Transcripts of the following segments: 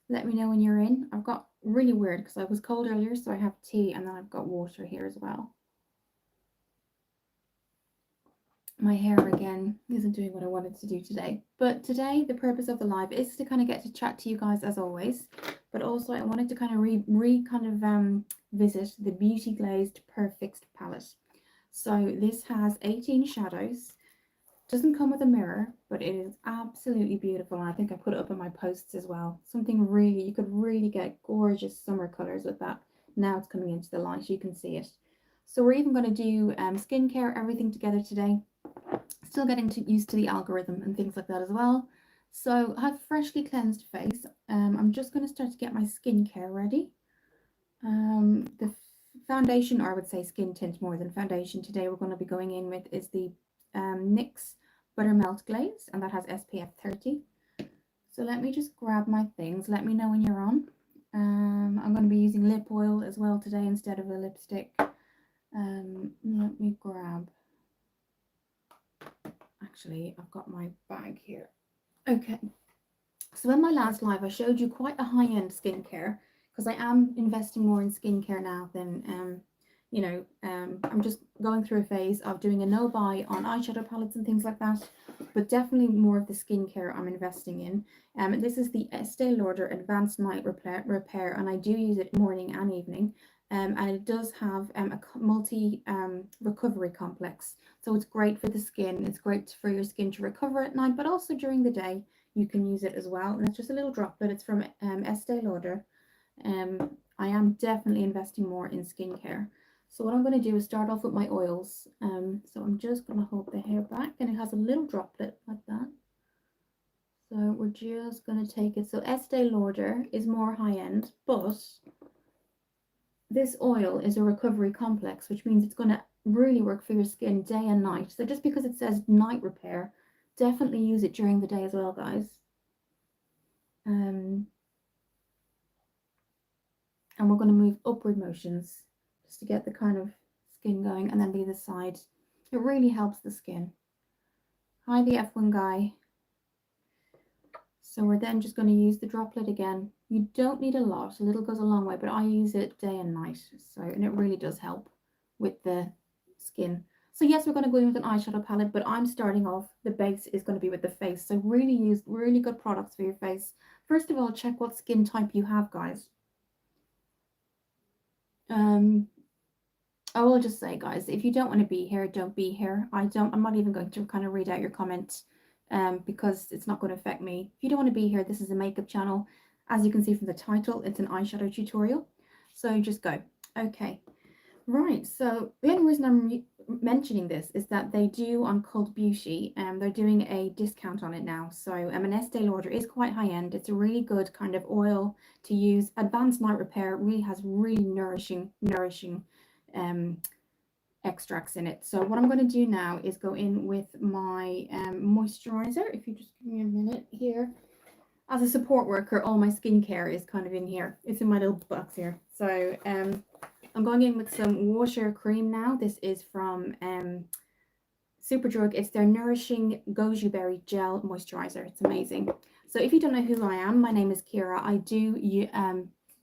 Let me know when you're in. I've got really weird because I was cold earlier, so I have tea and then I've got water here as well. My hair again isn't doing what I wanted to do today. But today, the purpose of the live is to kind of get to chat to you guys as always. But also, I wanted to kind of visit the Beauty Glazed Perfixt palette. So this has 18 shadows. Doesn't come with a mirror, but it is absolutely beautiful. And I think I put it up in my posts as well. Something really, you could really get gorgeous summer colors with that. Now it's coming into the light, you can see it. So we're even going to do skincare, everything together today. Still getting used to the algorithm and things like that as well. So I have a freshly cleansed face. I'm just going to start to get my skincare ready. The foundation, or I would say skin tint more than foundation, today we're going to be going in with is the NYX Buttermelt Glaze, and that has SPF 30. So let me just grab my things. Let me know when you're on. I'm going to be using lip oil as well today instead of a lipstick. Let me grab. Actually, I've got my bag here. Okay. So in my last live, I showed you quite a high-end skincare because I am investing more in skincare now than I'm just going through a phase of doing a no-buy on eyeshadow palettes and things like that, but definitely more of the skincare I'm investing in. This is the Estee Lauder Advanced Night Repair, and I do use it morning and evening. And it does have a multi recovery complex, so it's great for the skin. It's great for your skin to recover at night, but also during the day you can use it as well. And it's just a little droplet. It's from Estee Lauder. I am definitely investing more in skincare. So what I'm going to do is start off with my oils. So I'm just going to hold the hair back, and it has a little droplet like that. So we're just going to take it. So Estee Lauder is more high end, but this oil is a recovery complex, which means it's going to really work for your skin day and night. So just because it says night repair, definitely use it during the day as well, guys. And we're going to move upward motions just to get the kind of skin going, and then the other side. It really helps the skin. Hi, the F1 guy. So we're then just going to use the droplet again. You don't need a lot. A little goes a long way, but I use it day and night. And it really does help with the skin. So yes, we're going to go in with an eyeshadow palette, but I'm starting off, the base is going to be with the face. So really use really good products for your face. First of all, check what skin type you have, guys. I will just say, guys, if you don't want to be here, don't be here. I'm not even going to kind of read out your comment because it's not going to affect me. If you don't want to be here, this is a makeup channel. As you can see from the title, it's an eyeshadow tutorial. So just go. Okay. Right. So the only reason I'm mentioning this is that they do on Cult Beauty, they're doing a discount on it now. So an Estee Lauder is quite high end. It's a really good kind of oil to use. Advanced Night Repair really has really nourishing extracts in it. So what I'm going to do now is go in with my moisturizer. If you just give me a minute here. As a support worker, all my skincare is kind of in here. It's in my little box here. So I'm going in with some water cream now. This is from Superdrug. It's their Nourishing Goji Berry Gel Moisturizer. It's amazing. So if you don't know who I am, my name is Kira. I do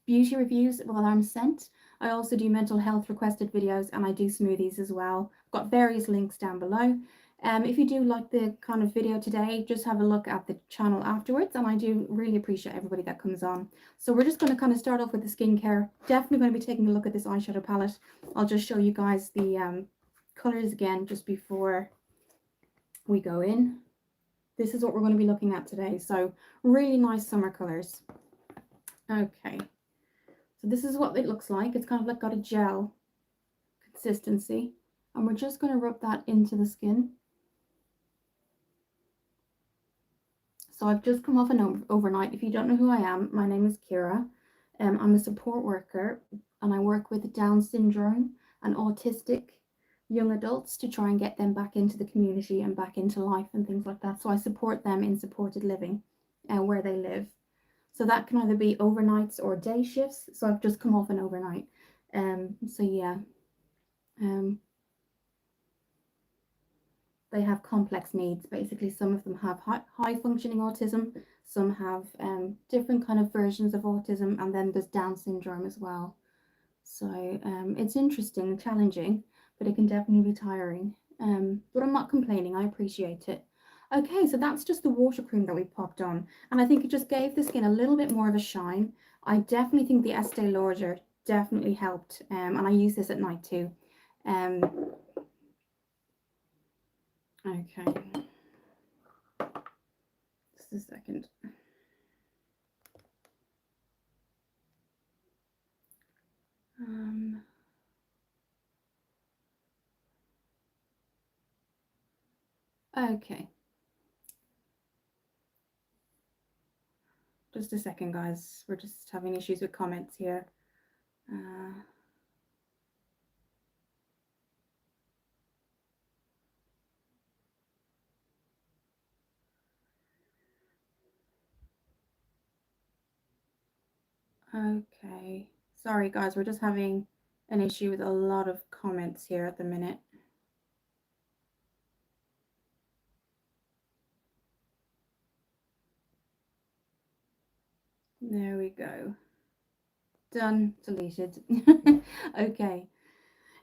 beauty reviews while I'm sent. I also do mental health requested videos, and I do smoothies as well. I've got various links down below. If you do like the kind of video today, just have a look at the channel afterwards, and I do really appreciate everybody that comes on. So we're just going to kind of start off with the skincare. Definitely going to be taking a look at this eyeshadow palette. I'll just show you guys the colors again just before we go in. This is what we're going to be looking at today. So really nice summer colors. Okay. So this is what it looks like. It's kind of like got a gel consistency, and we're just going to rub that into the skin. So I've just come off an overnight. If you don't know who I am, my name is Kira. I'm a support worker, and I work with Down syndrome and autistic young adults to try and get them back into the community and back into life and things like that. So I support them in supported living where they live. So that can either be overnights or day shifts. So I've just come off an overnight. So yeah. They have complex needs. Basically, some of them have high functioning autism. Some have different kind of versions of autism, and then there's Down syndrome as well. So it's interesting and challenging, but it can definitely be tiring. But I'm not complaining, I appreciate it. Okay, so that's just the water cream that we popped on, and I think it just gave the skin a little bit more of a shine. I definitely think the Estee Lauder definitely helped, and I use this at night too. Um, okay, just a second. Um, okay, just a second, guys. We're just having issues with comments here. Okay, sorry guys, we're just having an issue with a lot of comments here at the minute. There we go. Done, deleted. Okay.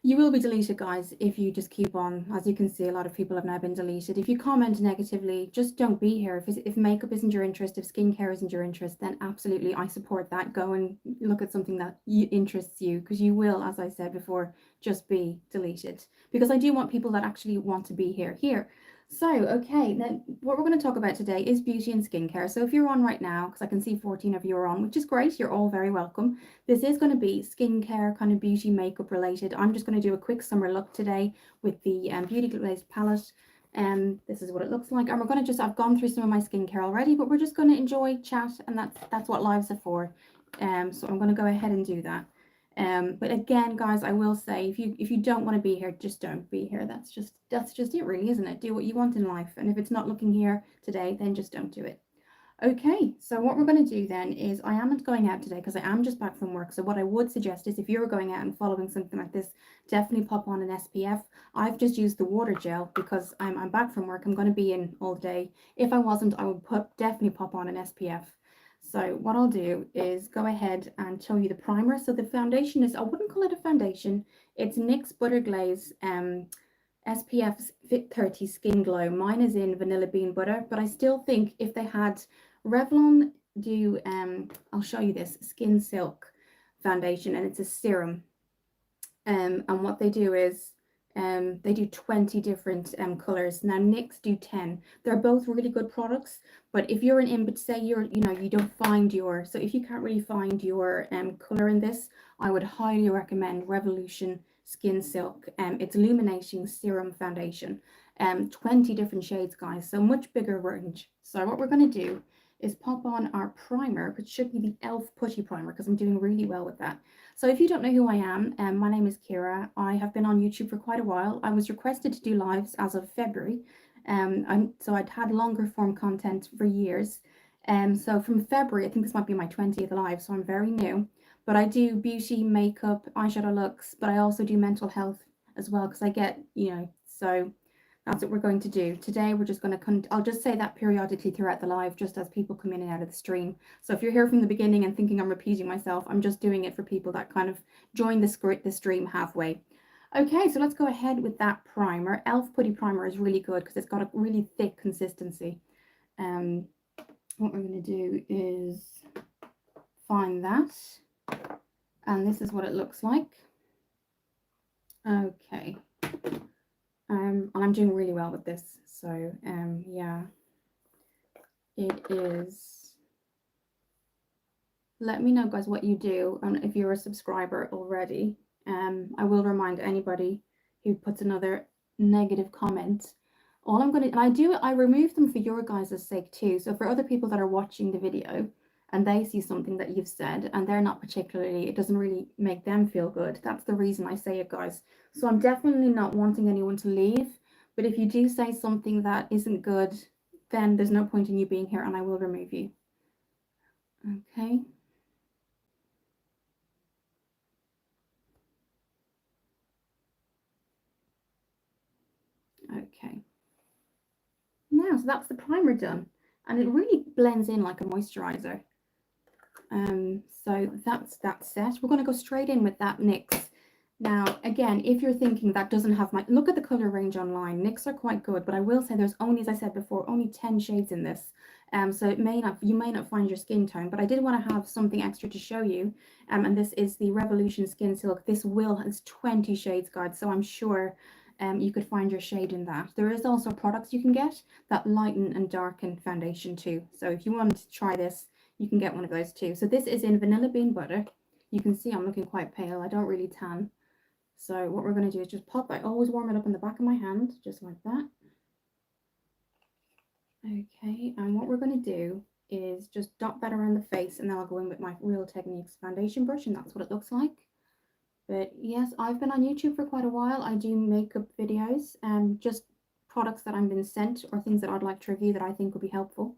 You will be deleted, guys, if you just keep on. As you can see, a lot of people have now been deleted. If you comment negatively, just don't be here. If makeup isn't your interest, if skincare isn't your interest, then absolutely, I support that. Go and look at something that interests you, because you will, as I said before, just be deleted. Because I do want people that actually want to be here. So, okay, then what we're going to talk about today is beauty and skincare. So if you're on right now, because I can see 14 of you are on, which is great, you're all very welcome. This is going to be skincare, kind of beauty, makeup related. I'm just going to do a quick summer look today with the Beauty Glazed palette. This is what it looks like. And we're going to I've gone through some of my skincare already, but we're just going to enjoy, chat, and that's what lives are for. So I'm going to go ahead and do that. But again, guys, I will say, if you don't want to be here, just don't be here. That's just it, really, isn't it? Do what you want in life, and if it's not looking here today, then just don't do it. Okay, so what we're going to do then is I am going out today because I am just back from work. So what I would suggest is if you're going out and following something like this, definitely pop on an SPF. I've just used the water gel because I'm back from work. I'm going to be in all day. If I wasn't, I would definitely pop on an SPF. So what I'll do is go ahead and show you the primer. So the foundation is, I wouldn't call it a foundation. It's NYX Butter Glaze SPF Fit 30 Skin Glow. Mine is in Vanilla Bean Butter, but I still think if they had Revlon do, I'll show you this, Skin Silk foundation, and it's a serum. And what they do is they do 20 different colors. Now NYX do 10. They're both really good products, but if you're but say you don't find your, so if you can't really find your color in this, I would highly recommend Revolution Skin Silk. It's illuminating serum foundation. 20 different shades, guys, so much bigger range. So what we're going to do is pop on our primer, which should be the e.l.f. Putty Primer, because I'm doing really well with that. So if you don't know who I am, my name is Kira. I have been on YouTube for quite a while. I was requested to do lives as of February. So I'd had longer form content for years. So from February, I think this might be my 20th live, so I'm very new. But I do beauty, makeup, eyeshadow looks, but I also do mental health as well, because I get, so that's what we're going to do. Today we're just going to, I'll just say that periodically throughout the live, just as people come in and out of the stream. So if you're here from the beginning and thinking I'm repeating myself, I'm just doing it for people that kind of join the stream halfway. Okay, so let's go ahead with that primer. e.l.f. Putty Primer is really good because it's got a really thick consistency. What we're going to do is find that. And this is what it looks like. Okay. And I'm doing really well with this. So, yeah, it is. Let me know, guys, what you do, and if you're a subscriber already. I will remind anybody who puts another negative comment. All I'm going to, and I remove them for your guys' sake too. So for other people that are watching the video and they see something that you've said and they're not particularly, it doesn't really make them feel good. That's the reason I say it, guys. So I'm definitely not wanting anyone to leave. But if you do say something that isn't good, then there's no point in you being here and I will remove you. Okay. Okay. Now, so that's the primer done. and it really blends in like a moisturizer. So that's that set. We're going to go straight in with that NYX. Now, again, if you're thinking that doesn't have my, look at the color range online. NYX are quite good, but I will say there's only, as I said before, only 10 shades in this. So it may not, you may not find your skin tone, but I did want to have something extra to show you. And this is the Revolution Skin Silk. This has 20 shades, guys. So I'm sure you could find your shade in that. There is also products you can get that lighten and darken foundation too. So if you wanted to try this, you can get one of those too. So this is in Vanilla Bean Butter. You can see I'm looking quite pale. I don't really tan. So what we're going to do is just pop, I always warm it up in the back of my hand, just like that. Okay, and what we're going to do is just dot that around the face, and then I'll go in with my Real Techniques foundation brush, and that's what it looks like. But yes, I've been on YouTube for quite a while. I do makeup videos, just products that I've been sent or things that I'd like to review that I think would be helpful.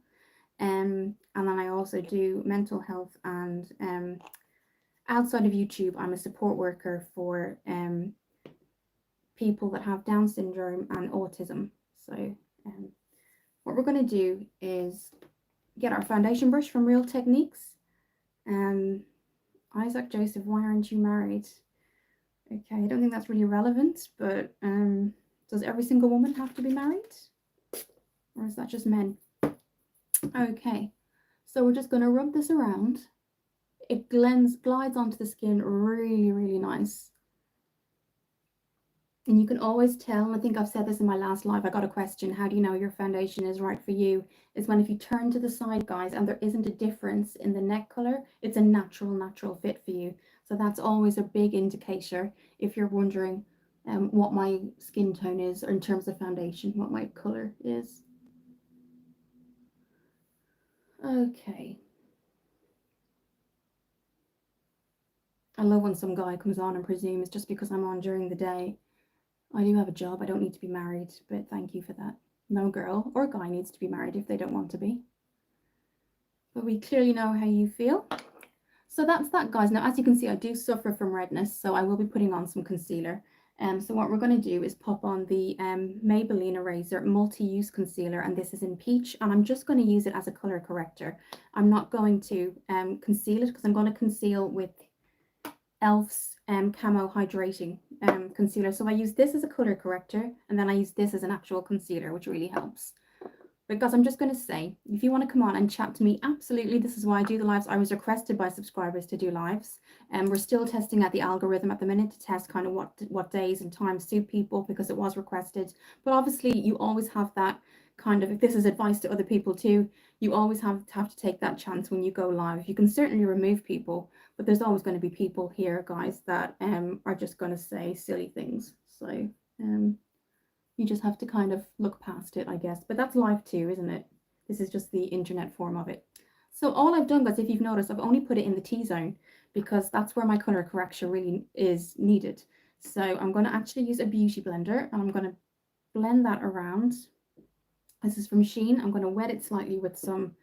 And then I also do mental health, and outside of YouTube, I'm a support worker for people that have Down syndrome and autism. So what we're going to do is get our foundation brush from Real Techniques. Isaac Joseph, why aren't you married? Okay, I don't think that's really relevant, but does every single woman have to be married? Or is that just men? Okay, so we're just going to rub this around. It glides onto the skin really, really nice. And you can always tell, and I think I've said this in my last live, I got a question, how do you know your foundation is right for you? Is when if you turn to the side, guys, and there isn't a difference in the neck color, it's a natural fit for you. So that's always a big indicator if you're wondering what my skin tone is, or in terms of foundation, what my color is. Okay. I love when some guy comes on and presumes just because I'm on during the day. I do have a job, I don't need to be married, but thank you for that. No girl or guy needs to be married if they don't want to be. But we clearly know how you feel. So that's that, guys. Now, as you can see, I do suffer from redness, so I will be putting on some concealer. So what we're going to do is pop on the Maybelline Eraser Multi-Use Concealer, and this is in Peach, and I'm just going to use it as a color corrector. I'm not going to conceal it because I'm going to conceal with Elf's Camo Hydrating Concealer. So I use this as a color corrector, and then I use this as an actual concealer, which really helps. Because I'm just going to say, if you want to come on and chat to me, absolutely, this is why I do the lives. I was requested by subscribers to do lives, and we're still testing out the algorithm at the minute to test kind of what days and times suit people, because it was requested. But obviously, you always have that kind of, if this is advice to other people too, you always have to take that chance when you go live. You can certainly remove people, but there's always going to be people here, guys, that are just going to say silly things. So you just have to kind of look past it, I guess. But that's live too, isn't it? This is just the internet form of it. So all I've done, guys, if you've noticed, I've only put it in the T-zone because that's where my color correction really is needed. So I'm going to actually use a beauty blender, and I'm going to blend that around. This is from Shein. I'm going to wet it slightly with some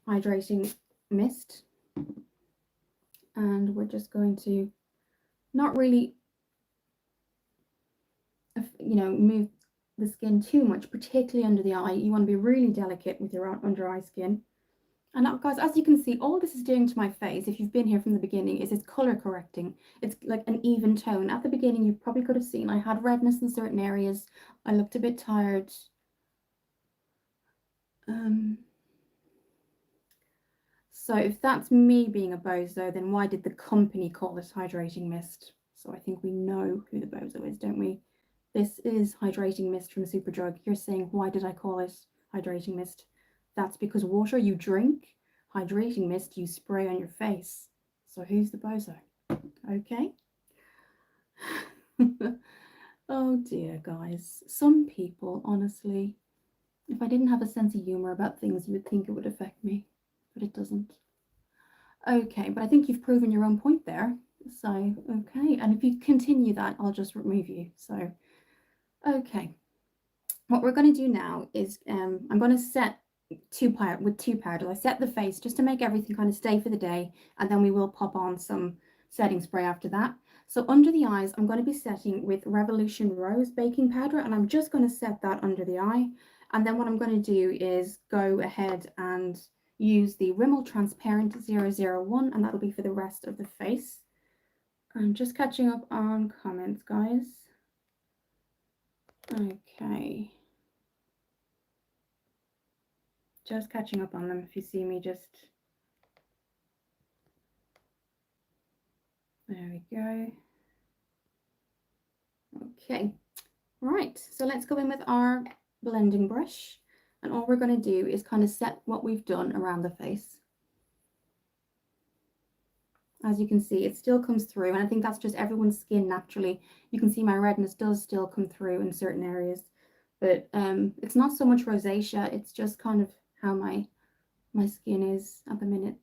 hydrating mist. And we're just going to not really, move the skin too much, particularly under the eye. You want to be really delicate with your under eye skin. And now, guys, as you can see, all this is doing to my face, if you've been here from the beginning, is it's color correcting. It's like an even tone. At the beginning, you probably could have seen I had redness in certain areas. I looked a bit tired. So if that's me being a bozo, then why did the company call it hydrating mist? So I think we know who the bozo is, don't we? This is hydrating mist from Superdrug. You're saying, why did I call it hydrating mist? That's because water you drink, hydrating mist you spray on your face. So who's the bozo? Okay. Oh dear, guys. Some people, honestly, if I didn't have a sense of humor about things, you would think it would affect me, but it doesn't. Okay, but I think you've proven your own point there. So, okay, and if you continue that, I'll just remove you. So, okay. What we're going to do now is I'm going to set two powders. I set the face just to make everything kind of stay for the day, and then we will pop on some setting spray after that. So under the eyes, I'm going to be setting with Revolution Rose baking powder, and I'm just going to set that under the eye. And then what I'm going to do is go ahead and use the Rimmel Transparent 001, and that'll be for the rest of the face. I'm just catching up on comments, guys. Okay. Just catching up on them. If you see me, just... There we go. Okay. Right. So let's go in with our blending brush. And all we're going to do is kind of set what we've done around the face. As you can see, it still comes through, and I think that's just everyone's skin naturally. You can see my redness does still come through in certain areas, but it's not so much rosacea, it's just kind of how my skin is at the minute.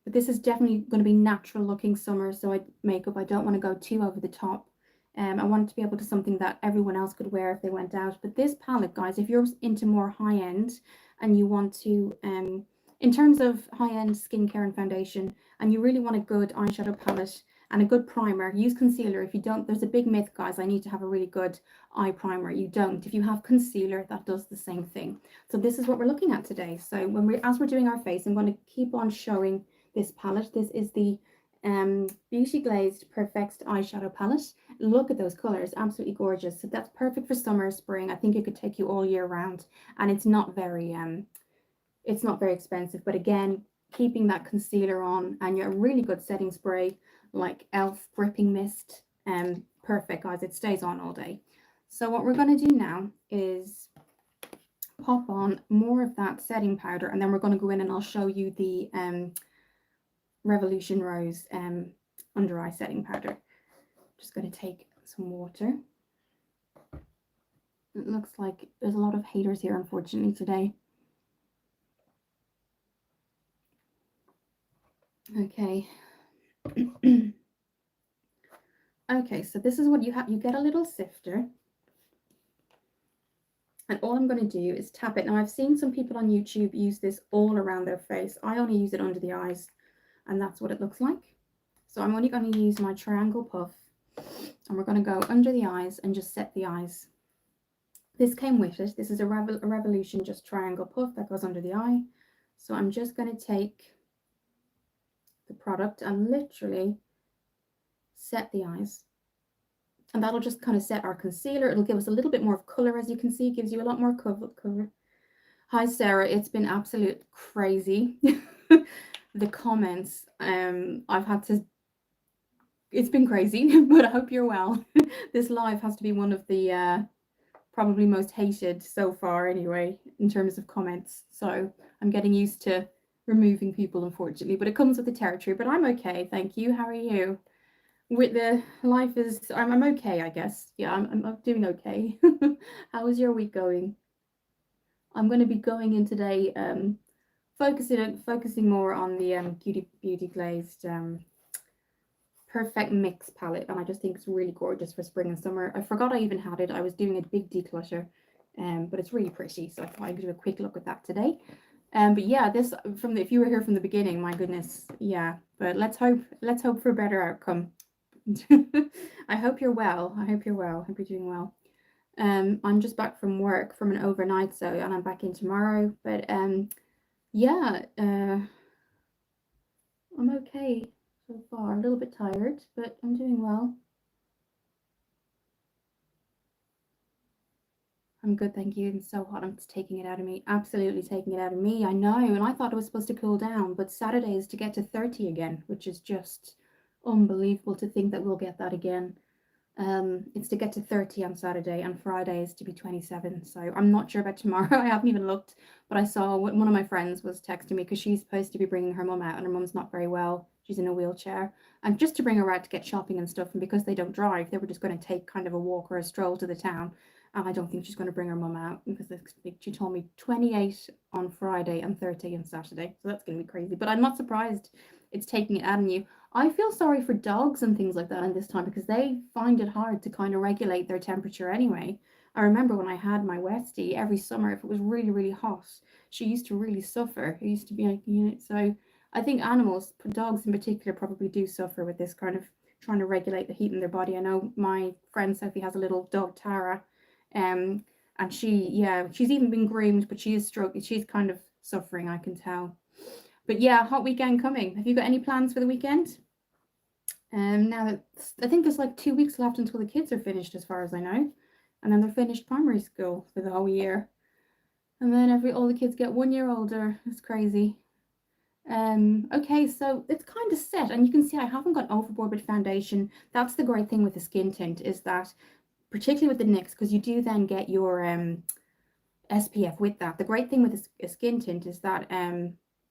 But this is definitely going to be natural looking summer, so makeup, I don't want to go too over the top. I want it to be able to something that everyone else could wear if they went out. But this palette, guys, if you're into more high end and you want to, in terms of high end skincare and foundation, and you really want a good eyeshadow palette and a good primer, use concealer. If you don't, there's a big myth, guys, I need to have a really good eye primer. You don't. If you have concealer, that does the same thing. So this is what we're looking at today. So as we're doing our face, I'm going to keep on showing this palette. This is the Beauty Glazed Perfixt eyeshadow palette. Look at those colors, absolutely gorgeous. So that's perfect for summer, spring. I think it could take you all year round, and it's not very expensive. But again, keeping that concealer on and your really good setting spray like Elf Gripping Mist, perfect, guys. It stays on all day. So what we're going to do now is pop on more of that setting powder, and then we're going to go in and I'll show you the Revolution Rose under eye setting powder. Just going to take some water. It looks like there's a lot of haters here, unfortunately, today. Okay. Okay, so this is what you have. You get a little sifter, and all I'm going to do is tap it. Now, I've seen some people on YouTube use this all around their face. I only use it under the eyes, and that's what it looks like. So I'm only going to use my triangle puff, and we're going to go under the eyes and just set the eyes. This came with it. This is a Revolution just triangle puff that goes under the eye. So I'm just going to take the product and literally set the eyes. And that'll just kind of set our concealer. It'll give us a little bit more of color, as you can see. It gives you a lot more cover. Hi, Sarah. It's been absolute crazy. The comments, I've had to... It's been crazy, but I hope you're well. This live has to be one of the probably most hated so far anyway, in terms of comments. So I'm getting used to removing people, unfortunately, but it comes with the territory. But I'm okay, thank you. How are you? With the life is, I'm okay, I guess. Yeah, I'm doing okay. How is your week going? I'm going to be going in today, focusing more on the Beauty Glazed Perfect Mix palette, and I just think it's really gorgeous for spring and summer. I forgot I even had it. I was doing a big declutter, but it's really pretty, so I thought I'd do a quick look at that today. But yeah, this if you were here from the beginning, my goodness, yeah. But let's hope for a better outcome. I hope you're well. I hope you're well. I hope you're doing well. I'm just back from work from an overnight, so, and I'm back in tomorrow. But yeah, I'm okay so far. A little bit tired, but I'm doing well. I'm good, thank you. It's so hot. It's taking it out of me. Absolutely taking it out of me. I know, and I thought it was supposed to cool down, but Saturday is to get to 30 again, which is just unbelievable to think that we'll get that again. It's to get to 30 on Saturday, and Friday is to be 27. So I'm not sure about tomorrow. I haven't even looked, but I saw one of my friends was texting me because she's supposed to be bringing her mum out, and her mum's not very well. She's in a wheelchair, and just to bring her out to get shopping and stuff. And because they don't drive, they were just going to take kind of a walk or a stroll to the town. And I don't think she's going to bring her mum out because she told me 28 on Friday and 30 on Saturday. So that's going to be crazy. But I'm not surprised it's taking it out of you. I feel sorry for dogs and things like that in this time because they find it hard to kind of regulate their temperature anyway. I remember when I had my Westie, every summer, if it was really, really hot, she used to really suffer. It used to be like, you know, so I think animals, dogs in particular, probably do suffer with this kind of trying to regulate the heat in their body. I know my friend Sophie has a little dog, Tara, and And she's even been groomed, but she is struggling. She's kind of suffering, I can tell. But yeah, hot weekend coming. Have you got any plans for the weekend? Now that I think there's like 2 weeks left until the kids are finished, as far as I know, and then they're finished primary school for the whole year, and then all the kids get 1 year older. It's crazy. Okay, so it's kind of set, and you can see I haven't gone overboard with foundation. That's the great thing with the skin tint, is that particularly with the NYX, because you do then get your SPF with that. The great thing with a skin tint is that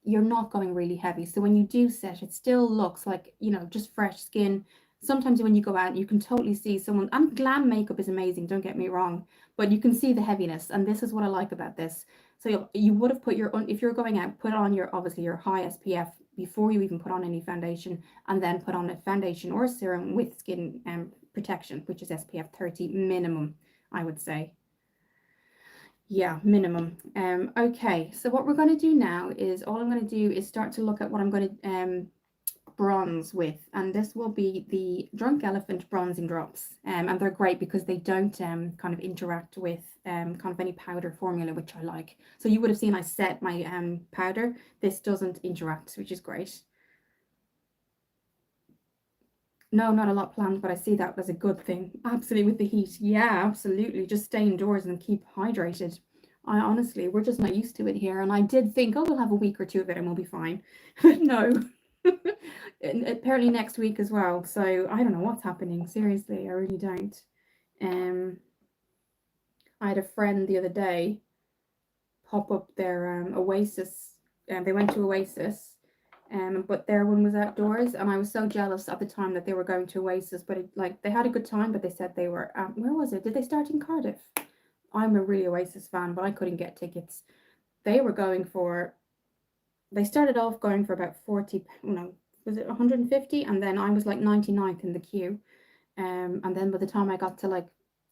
you're not going really heavy. So when you do set, it still looks like, you know, just fresh skin. Sometimes when you go out, you can totally see someone, and glam makeup is amazing, don't get me wrong, but you can see the heaviness, and this is what I like about this. So you would have put your, if you're going out, put on your, obviously your high SPF before you even put on any foundation, and then put on a foundation or a serum with skin protection, which is SPF 30 minimum, I would say. Yeah, minimum. Okay, so what we're going to do now is, all I'm going to do is start to look at what I'm going to bronze with, and this will be the Drunk Elephant bronzing drops, and they're great because they don't kind of interact with kind of any powder formula, which I like. So you would have seen I set my powder. This doesn't interact, which is great. No, not a lot planned, but I see that as a good thing. Absolutely, with the heat. Yeah, absolutely. Just stay indoors and keep hydrated. I honestly, we're just not used to it here. And I did think, oh, we'll have a week or two of it and we'll be fine. But no. And apparently next week as well. So I don't know what's happening. Seriously, I really don't. I had a friend the other day pop up their Oasis, and they went to Oasis, but their one was outdoors, and I was so jealous at the time that they were going to Oasis. But like they had a good time, but they said they were where was it? Did they start in Cardiff? I'm a really Oasis fan, but I couldn't get tickets. They were going for, they started off going for about 40, no, was it 150? And then I was like 99th in the queue. And then by the time I got to like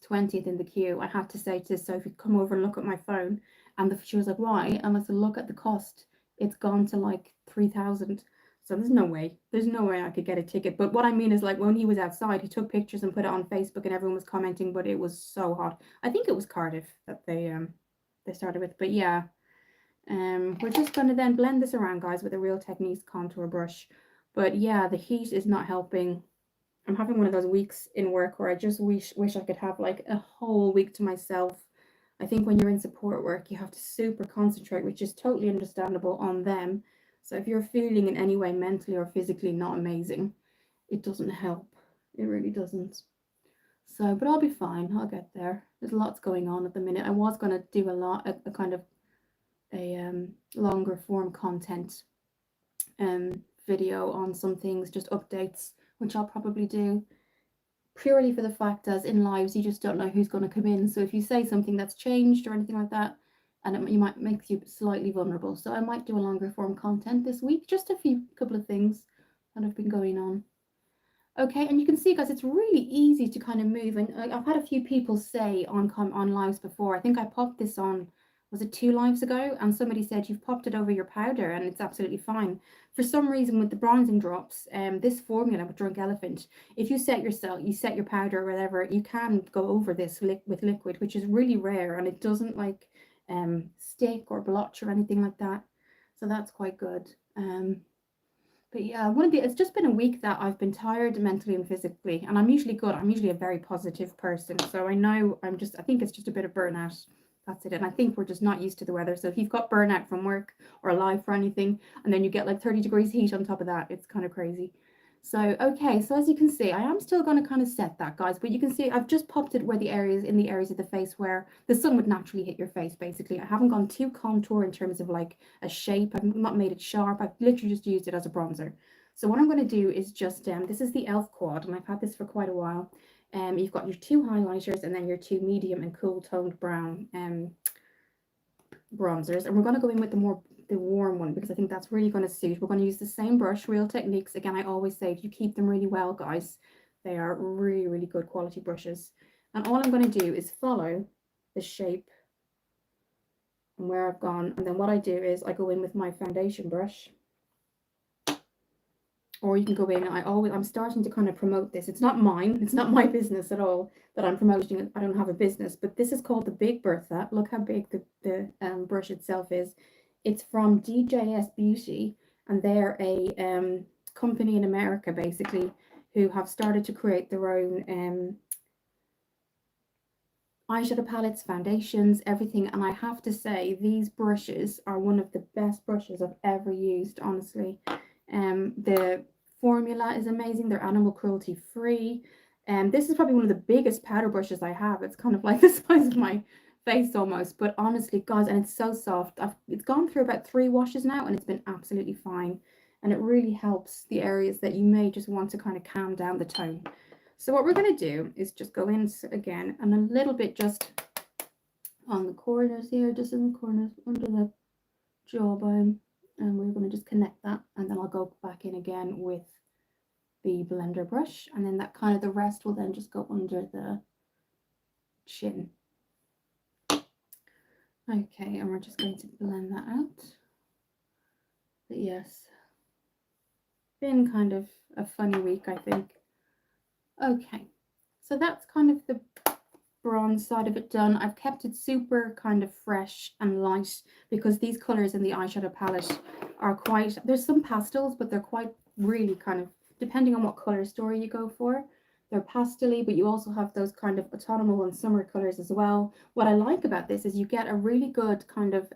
20th in the queue, I had to say to Sophie, come over and look at my phone. And she was like, why? And I said, look at the cost. It's gone to like 3,000. So there's no way. There's no way I could get a ticket. But what I mean is, like, when he was outside, he took pictures and put it on Facebook and everyone was commenting, but it was so hot. I think it was Cardiff that they started with. But yeah. We're just going to then blend this around, guys, with a Real Techniques contour brush. But yeah, the heat is not helping. I'm having one of those weeks in work where I just wish I could have like a whole week to myself. I think when you're in support work, you have to super concentrate, which is totally understandable on them. So if you're feeling in any way mentally or physically not amazing, it doesn't help. It really doesn't. So, but I'll be fine. I'll get there. There's lots going on at the minute. I was going to do a kind of a longer form content video on some things, just updates, which I'll probably do, purely for the fact as in lives you just don't know who's going to come in. So if you say something that's changed or anything like that, and you might make you slightly vulnerable, so I might do a longer form content this week, just a couple of things that have been going on. Okay, and you can see, guys, it's really easy to kind of move, and I've had a few people say on lives before, I think I popped this on, was it 2 lives ago, and somebody said you've popped it over your powder and it's absolutely fine. For some reason with the bronzing drops, this formula with Drunk Elephant, if you set your powder or whatever, you can go over this with liquid, which is really rare, and it doesn't like stick or blotch or anything like that. So that's quite good. But yeah, it's just been a week that I've been tired mentally and physically, and I'm usually good. I'm usually a very positive person, so I know I think it's just a bit of burnout. That's it. And I think we're just not used to the weather. So if you've got burnout from work or live for anything, and then you get like 30 degrees heat on top of that, it's kind of crazy. So, okay, so as you can see, I am still going to kind of set that, guys, but you can see I've just popped it where the areas of the face where the sun would naturally hit your face, basically. I haven't gone too contour in terms of like a shape. I've not made it sharp. I've literally just used it as a bronzer. So what I'm going to do is just, this is the e.l.f. quad, and I've had this for quite a while. You've got your 2 highlighters and then your 2 medium and cool toned brown bronzers, and we're going to go in with the warm one because I think that's really going to suit. We're going to use the same brush, Real Techniques. Again, I always say you keep them really well, guys. They are really, really good quality brushes. And all I'm going to do is follow the shape and where I've gone, and then what I do is I go in with my foundation brush, or you can go in. I'm starting to kind of promote this. It's not mine. It's not my business at all that I'm promoting it. I don't have a business, but this is called the Big Bertha. Look how big the brush itself is. It's from DJS Beauty, and they're a company in America basically who have started to create their own eyeshadow palettes, foundations, everything. And I have to say, these brushes are one of the best brushes I've ever used, honestly. The formula is amazing. They're animal cruelty free. And this is probably one of the biggest powder brushes I have. It's kind of like the size of my face almost. But honestly, guys, and it's so soft. It's gone through about 3 washes now, and it's been absolutely fine. And it really helps the areas that you may just want to kind of calm down the tone. So what we're going to do is just go in again and a little bit just on the corners here, just in the corners under the jawbone, and we're going to just connect that, and then I'll go back in again with the blender brush, and then that kind of the rest will then just go under the chin. Okay, and we're just going to blend that out. But yes, been kind of a funny week, I think. Okay, so that's kind of the bronze side of it done. I've kept it super kind of fresh and light because these colors in the eyeshadow palette are quite, there's some pastels, but they're quite really kind of, depending on what color story you go for, they're pastel-y, but you also have those kind of autumnal and summer colors as well. What I like about this is you get a really good kind of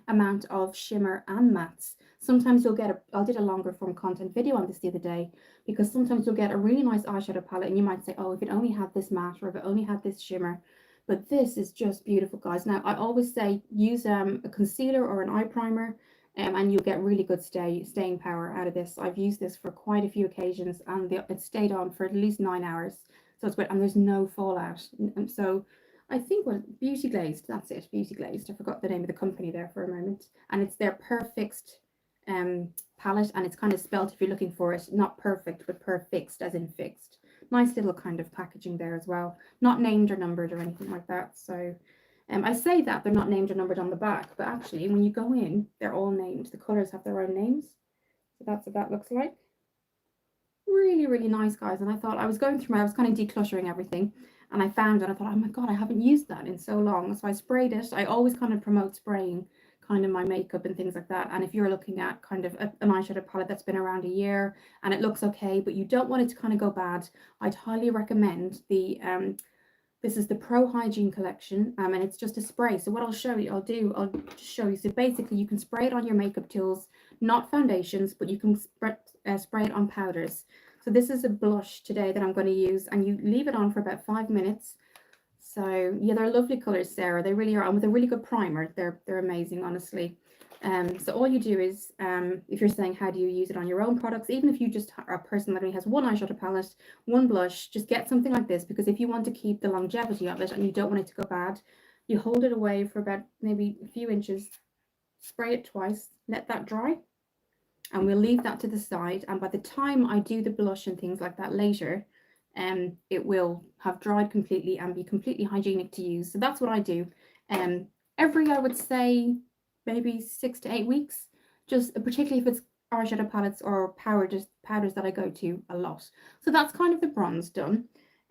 amount of shimmer and mattes. Sometimes you'll get I did a longer form content video on this the other day, because sometimes you'll get a really nice eyeshadow palette and you might say, oh, if it only had this matte, or if it only had this shimmer. But this is just beautiful, guys. Now, I always say use a concealer or an eye primer, and you'll get really good staying power out of this. I've used this for quite a few occasions, and it stayed on for at least 9 hours. So it's great, and there's no fallout. And so I think Beauty Glazed, that's it, Beauty Glazed. I forgot the name of the company there for a moment. And it's their Perfixt palette, and it's kind of spelt, if you're looking for it, not perfect, but Perfixt as in fixed. Nice little kind of packaging there as well. Not named or numbered or anything like that. So I say that they're not named or numbered on the back, but actually when you go in, they're all named. The colors have their own names. So that's what that looks like. Really, really nice, guys. And I thought, I was going through I was kind of decluttering everything, and I found it. I thought, oh my God, I haven't used that in so long. So I sprayed it. I always kind of promote spraying kind of my makeup and things like that. And if you're looking at kind of an eyeshadow palette that's been around a year and it looks okay, but you don't want it to kind of go bad, I'd highly recommend the this is the Pro Hygiene collection, and it's just a spray. So what I'll show you, I'll just show you. So basically you can spray it on your makeup tools, not foundations, but you can spray it on powders. So this is a blush today that I'm going to use, and you leave it on for about 5 minutes. So yeah, they're lovely colors, Sarah. They really are, and with a really good primer, they're amazing, honestly. So all you do is, if you're saying how do you use it on your own products, even if you just are a person that only has one eyeshadow palette, one blush, just get something like this, because if you want to keep the longevity of it and you don't want it to go bad, you hold it away for about maybe a few inches, spray it twice, let that dry, and we'll leave that to the side. And by the time I do the blush and things like that later, it will have dried completely and be completely hygienic to use. So that's what I do. Every, I would say, maybe 6 to 8 weeks, just particularly if it's eyeshadow palettes or powders that I go to a lot. So that's kind of the bronze done.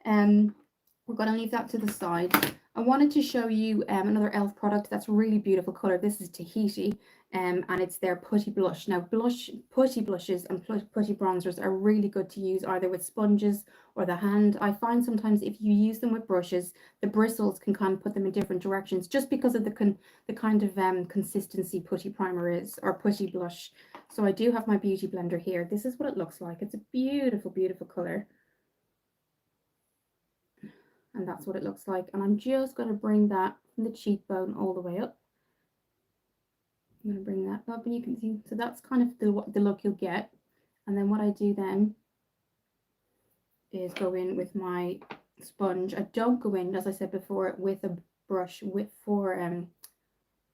We're going to leave that to the side. I wanted to show you another e.l.f. product that's really beautiful color. This is Tahiti, and it's their putty blush. Now, putty blushes and putty bronzers are really good to use either with sponges or the hand. I find sometimes if you use them with brushes, the bristles can kind of put them in different directions, just because of the kind of consistency putty primer is, or putty blush. So I do have my beauty blender here. This is what it looks like. It's a beautiful, beautiful color. And that's what it looks like. And I'm just going to bring that from the cheekbone all the way up. I'm going to bring that up, and you can see, so that's kind of the look you'll get. And then what I do then is go in with my sponge. I don't go in, as I said before, with a brush for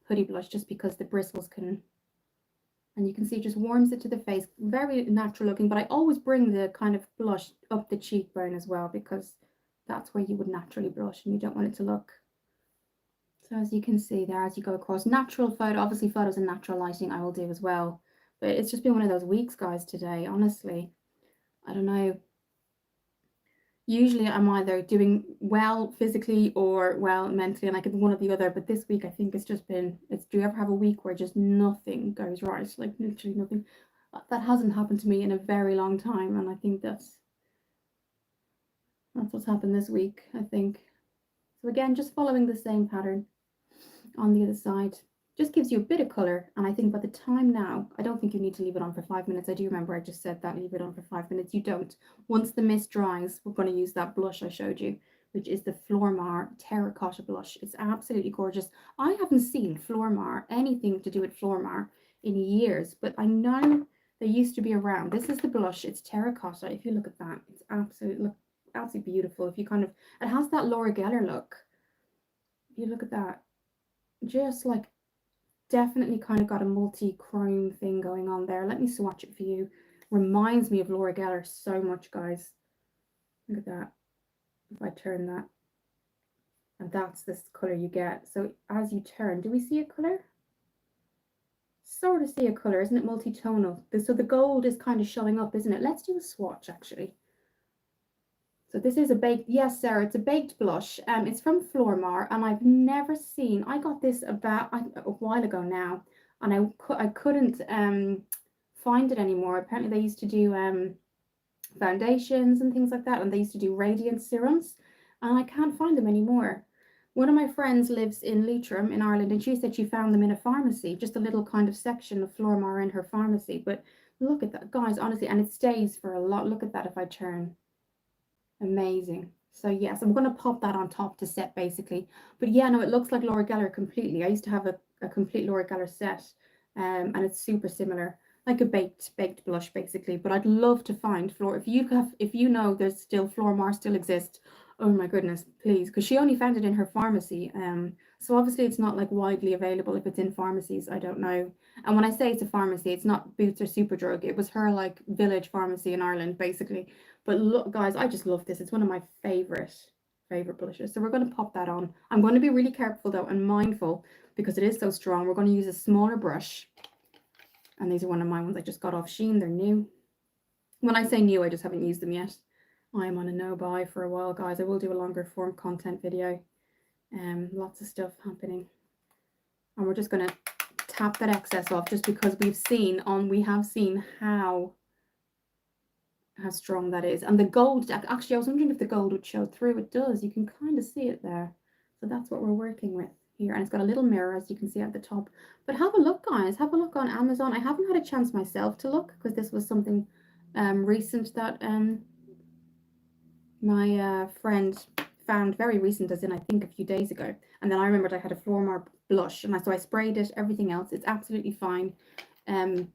putty blush, just because the bristles can, and you can see it just warms it to the face. Very natural looking, but I always bring the kind of blush up the cheekbone as well, because that's where you would naturally blush, and you don't want it to look. So as you can see there, as you go across, natural photo, obviously photos and natural lighting I will do as well. But it's just been one of those weeks, guys, today, honestly. I don't know. Usually I'm either doing well physically or well mentally, and I could be one or the other. But this week I think it's just been, do you ever have a week where just nothing goes right? Like literally nothing. That hasn't happened to me in a very long time, and I think that's what's happened this week, I think. So again, just following the same pattern on the other side. Just gives you a bit of colour, and I think by the time now, I don't think you need to leave it on for 5 minutes. I do remember I just said that, leave it on for 5 minutes. You don't. Once the mist dries, we're going to use that blush I showed you, which is the Flormar Terracotta Blush. It's absolutely gorgeous. I haven't seen Flormar, anything to do with Flormar, in years, but I know they used to be around. This is the blush. It's terracotta. If you look at that, it's absolutely beautiful. If you kind of, it has that Laura Geller look. If you look at that, just like definitely kind of got a multi-chrome thing going on there. Let me swatch it for you. Reminds me of Laura Geller so much, guys. Look at that. If I turn that, and that's this color you get. So as you turn, do we see a color? Sort of see a color, isn't it? Multi-tonal. So the gold is kind of showing up, isn't it? Let's do a swatch actually. So this is a baked, yes, Sarah, it's a baked blush. It's from Flormar, and I've never seen, I got this about a while ago now, and I couldn't find it anymore. Apparently they used to do foundations and things like that, and they used to do radiant serums, and I can't find them anymore. One of my friends lives in Leitrim in Ireland, and she said she found them in a pharmacy, just a little kind of section of Flormar in her pharmacy. But look at that, guys, honestly, and it stays for a lot. Look at that if I turn. Amazing. So yes, I'm going to pop that on top to set basically. But yeah, no, it looks like Laura Geller completely. I used to have a complete Laura Geller set, and it's super similar, like a baked blush basically. But I'd love to find if you know there's still Flormar still exists. Oh my goodness, please, because she only found it in her pharmacy. So obviously it's not like widely available. If it's in pharmacies, I don't know. And when I say it's a pharmacy, it's not Boots or Superdrug. It was her like village pharmacy in Ireland basically. But look, guys, I just love this. It's one of my favorite blushes. So we're going to pop that on. I'm going to be really careful though and mindful because it is so strong. We're going to use a smaller brush. And these are one of my ones I just got off Shein. They're new. When I say new, I just haven't used them yet. I am on a no buy for a while, guys. I will do a longer form content video. Lots of stuff happening. And we're just going to tap that excess off just because we have seen how strong that is. And the gold, actually I was wondering if the gold would show through. It does. You can kind of see it there. So that's what we're working with here. And it's got a little mirror, as you can see at the top. But have a look, guys. Have a look on Amazon. I haven't had a chance myself to look because this was something recent that my friend found, very recent, as in I think a few days ago. And then I remembered I had a Flormar blush, and so I sprayed it, everything else. It's absolutely fine.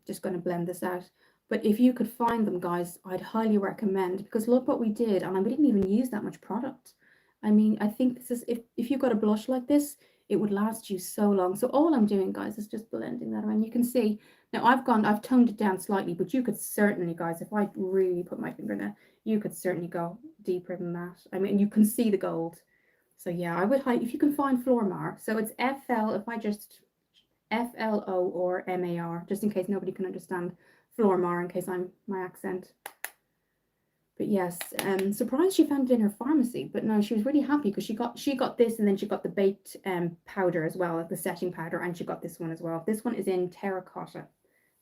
Just going to blend this out. But if you could find them, guys, I'd highly recommend, because look what we did, and we didn't even use that much product. I mean, I think this is, if you've got a blush like this, it would last you so long. So all I'm doing, guys, is just blending that around. You can see, now I've toned it down slightly, but you could certainly, guys, if I really put my finger in there, you could certainly go deeper than that. I mean, you can see the gold. So yeah, I would, if you can find Flormar, so it's if I just FLO or MAR, just in case nobody can understand Flormar, in case my accent. But yes, surprised she found it in her pharmacy. But no, she was really happy because she got this, and then she got the baked powder as well, the setting powder, and she got this one as well. This one is in terracotta.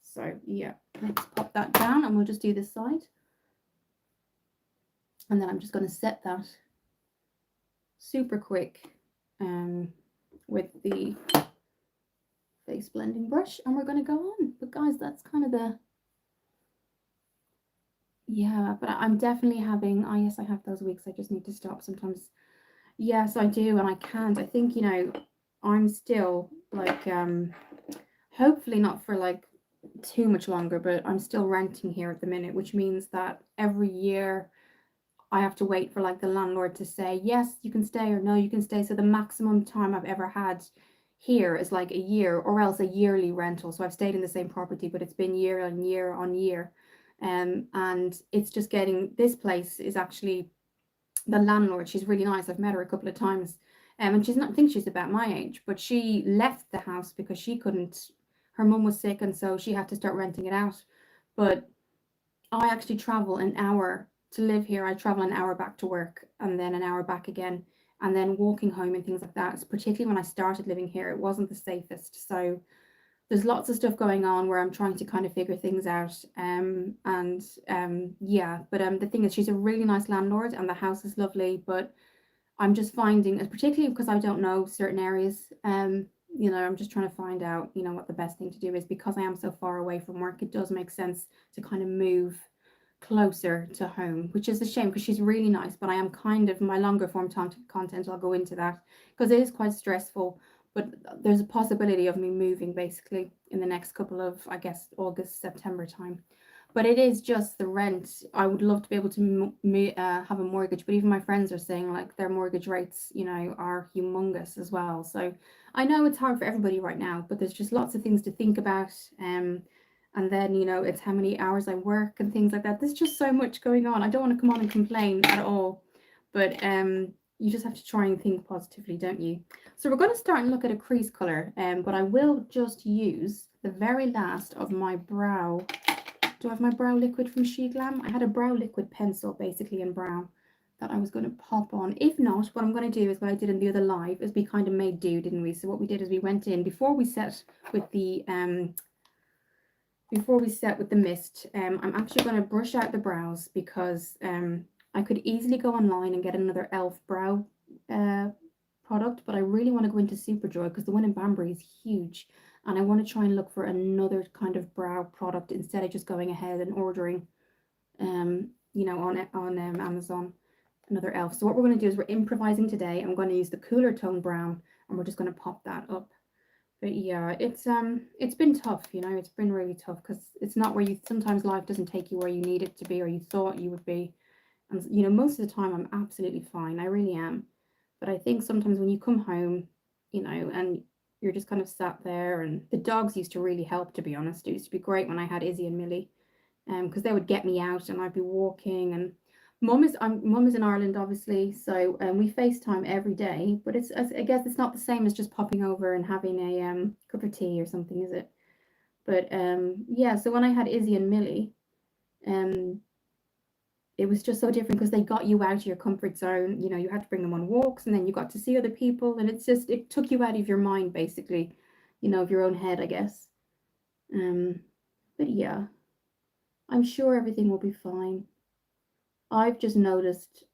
So yeah, let's pop that down, and we'll just do this side. And then I'm just going to set that super quick with the face blending brush, and we're going to go on. But guys, that's kind of the, yeah, but I'm definitely having, oh yes, I have those weeks. I just need to stop sometimes. Yes, I do, and I can't. I think, you know, I'm still like, hopefully not for like too much longer, but I'm still renting here at the minute, which means that every year I have to wait for like the landlord to say, yes, you can stay, or no, you can stay. So the maximum time I've ever had here is like a year, or else a yearly rental. So I've stayed in the same property, but it's been year on year on year. And it's just getting, this place is actually, the landlord, she's really nice. I've met her a couple of times. And she's not, I think she's about my age, but she left the house because she couldn't, her mum was sick, and so she had to start renting it out. But I actually travel an hour to live here. I travel an hour back to work and then an hour back again, and then walking home and things like that. Particularly when I started living here, it wasn't the safest. So there's lots of stuff going on where I'm trying to kind of figure things out. Yeah, but the thing is, she's a really nice landlord and the house is lovely, but I'm just finding, particularly because I don't know certain areas, I'm just trying to find out, what the best thing to do is. Because I am so far away from work, it does make sense to kind of move closer to home, which is a shame because she's really nice, but I am kind of, my longer form content, I'll go into that because it is quite stressful. But there's a possibility of me moving basically in the next couple of, I guess, August, September time. But it is just the rent. I would love to be able to have a mortgage, but even my friends are saying like their mortgage rates, are humongous as well. So I know it's hard for everybody right now, but there's just lots of things to think about. And then, it's how many hours I work and things like that. There's just so much going on. I don't want to come on and complain at all, but you just have to try and think positively, don't you? So we're going to start and look at a crease color, but I will just use the very last of my brow. Do I have my brow liquid from She Glam? I had a brow liquid pencil basically in brown that I was going to pop on. If not, what I'm going to do is what I did in the other live, is we kind of made do, didn't we? So what we did is we went in before we set with the mist. I'm actually going to brush out the brows because I could easily go online and get another e.l.f. brow product, but I really want to go into Superjoy because the one in Banbury is huge, and I want to try and look for another kind of brow product instead of just going ahead and ordering on Amazon another e.l.f. So what we're going to do is we're improvising today. I'm going to use the cooler tone brown and we're just going to pop that up. But yeah, it's been tough, it's been really tough because it's not where sometimes life doesn't take you where you need it to be or you thought you would be. And most of the time I'm absolutely fine. I really am. But I think sometimes when you come home, and you're just kind of sat there, and the dogs used to really help, to be honest. It used to be great when I had Izzy and Millie, because they would get me out and I'd be walking. And Mum is in Ireland, obviously, so we FaceTime every day. But I guess it's not the same as just popping over and having a cup of tea or something, is it? But yeah. So when I had Izzy and Millie, it was just so different because they got you out of your comfort zone. You had to bring them on walks, and then you got to see other people, and it took you out of your mind, basically, of your own head, I guess. But yeah, I'm sure everything will be fine. I've just noticed,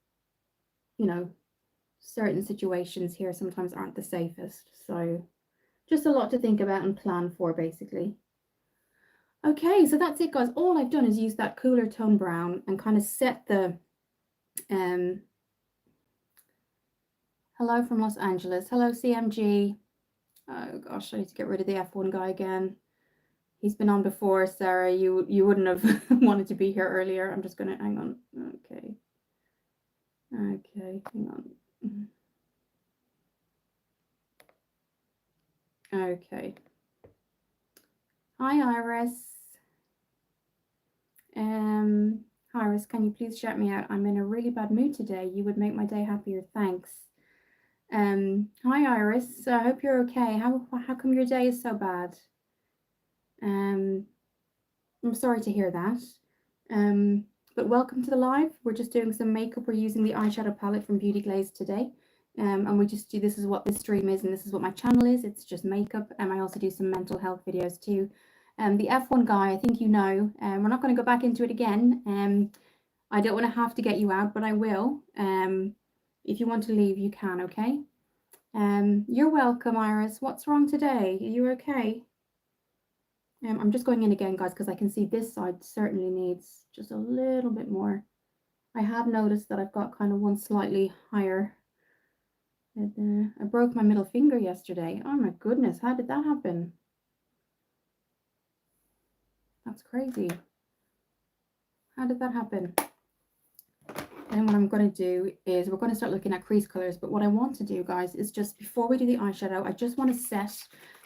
certain situations here sometimes aren't the safest. So just a lot to think about and plan for, basically. Okay, so that's it, guys. All I've done is use that cooler tone brown and kind of set the hello from Los Angeles. Hello, CMG. Oh gosh, I need to get rid of the F1 guy again. He's been on before, Sarah. You wouldn't have wanted to be here earlier. I'm just gonna hang on. Okay, hang on. Okay. Hi, Iris. Iris, can you please shout me out? I'm in a really bad mood today. You would make my day happier. Thanks. Hi, Iris. I hope you're okay. How come your day is so bad? I'm sorry to hear that. But welcome to the live. We're just doing some makeup. We're using the eyeshadow palette from Beauty Glazed today. And we just do, this is what this stream is, and this is what my channel is. It's just makeup. And I also do some mental health videos too. The F1 guy, I think we're not going to go back into it again. I don't want to have to get you out, but I will. If you want to leave, you can, okay? You're welcome, Iris. What's wrong today? Are you okay? I'm just going in again, guys, because I can see this side certainly needs just a little bit more. I have noticed that I've got kind of one slightly higher. I broke my middle finger yesterday. Oh my goodness, how did that happen? That's crazy. How did that happen? And what I'm going to do is we're going to start looking at crease colors. But what I want to do, guys, is just before we do the eyeshadow, I just want to set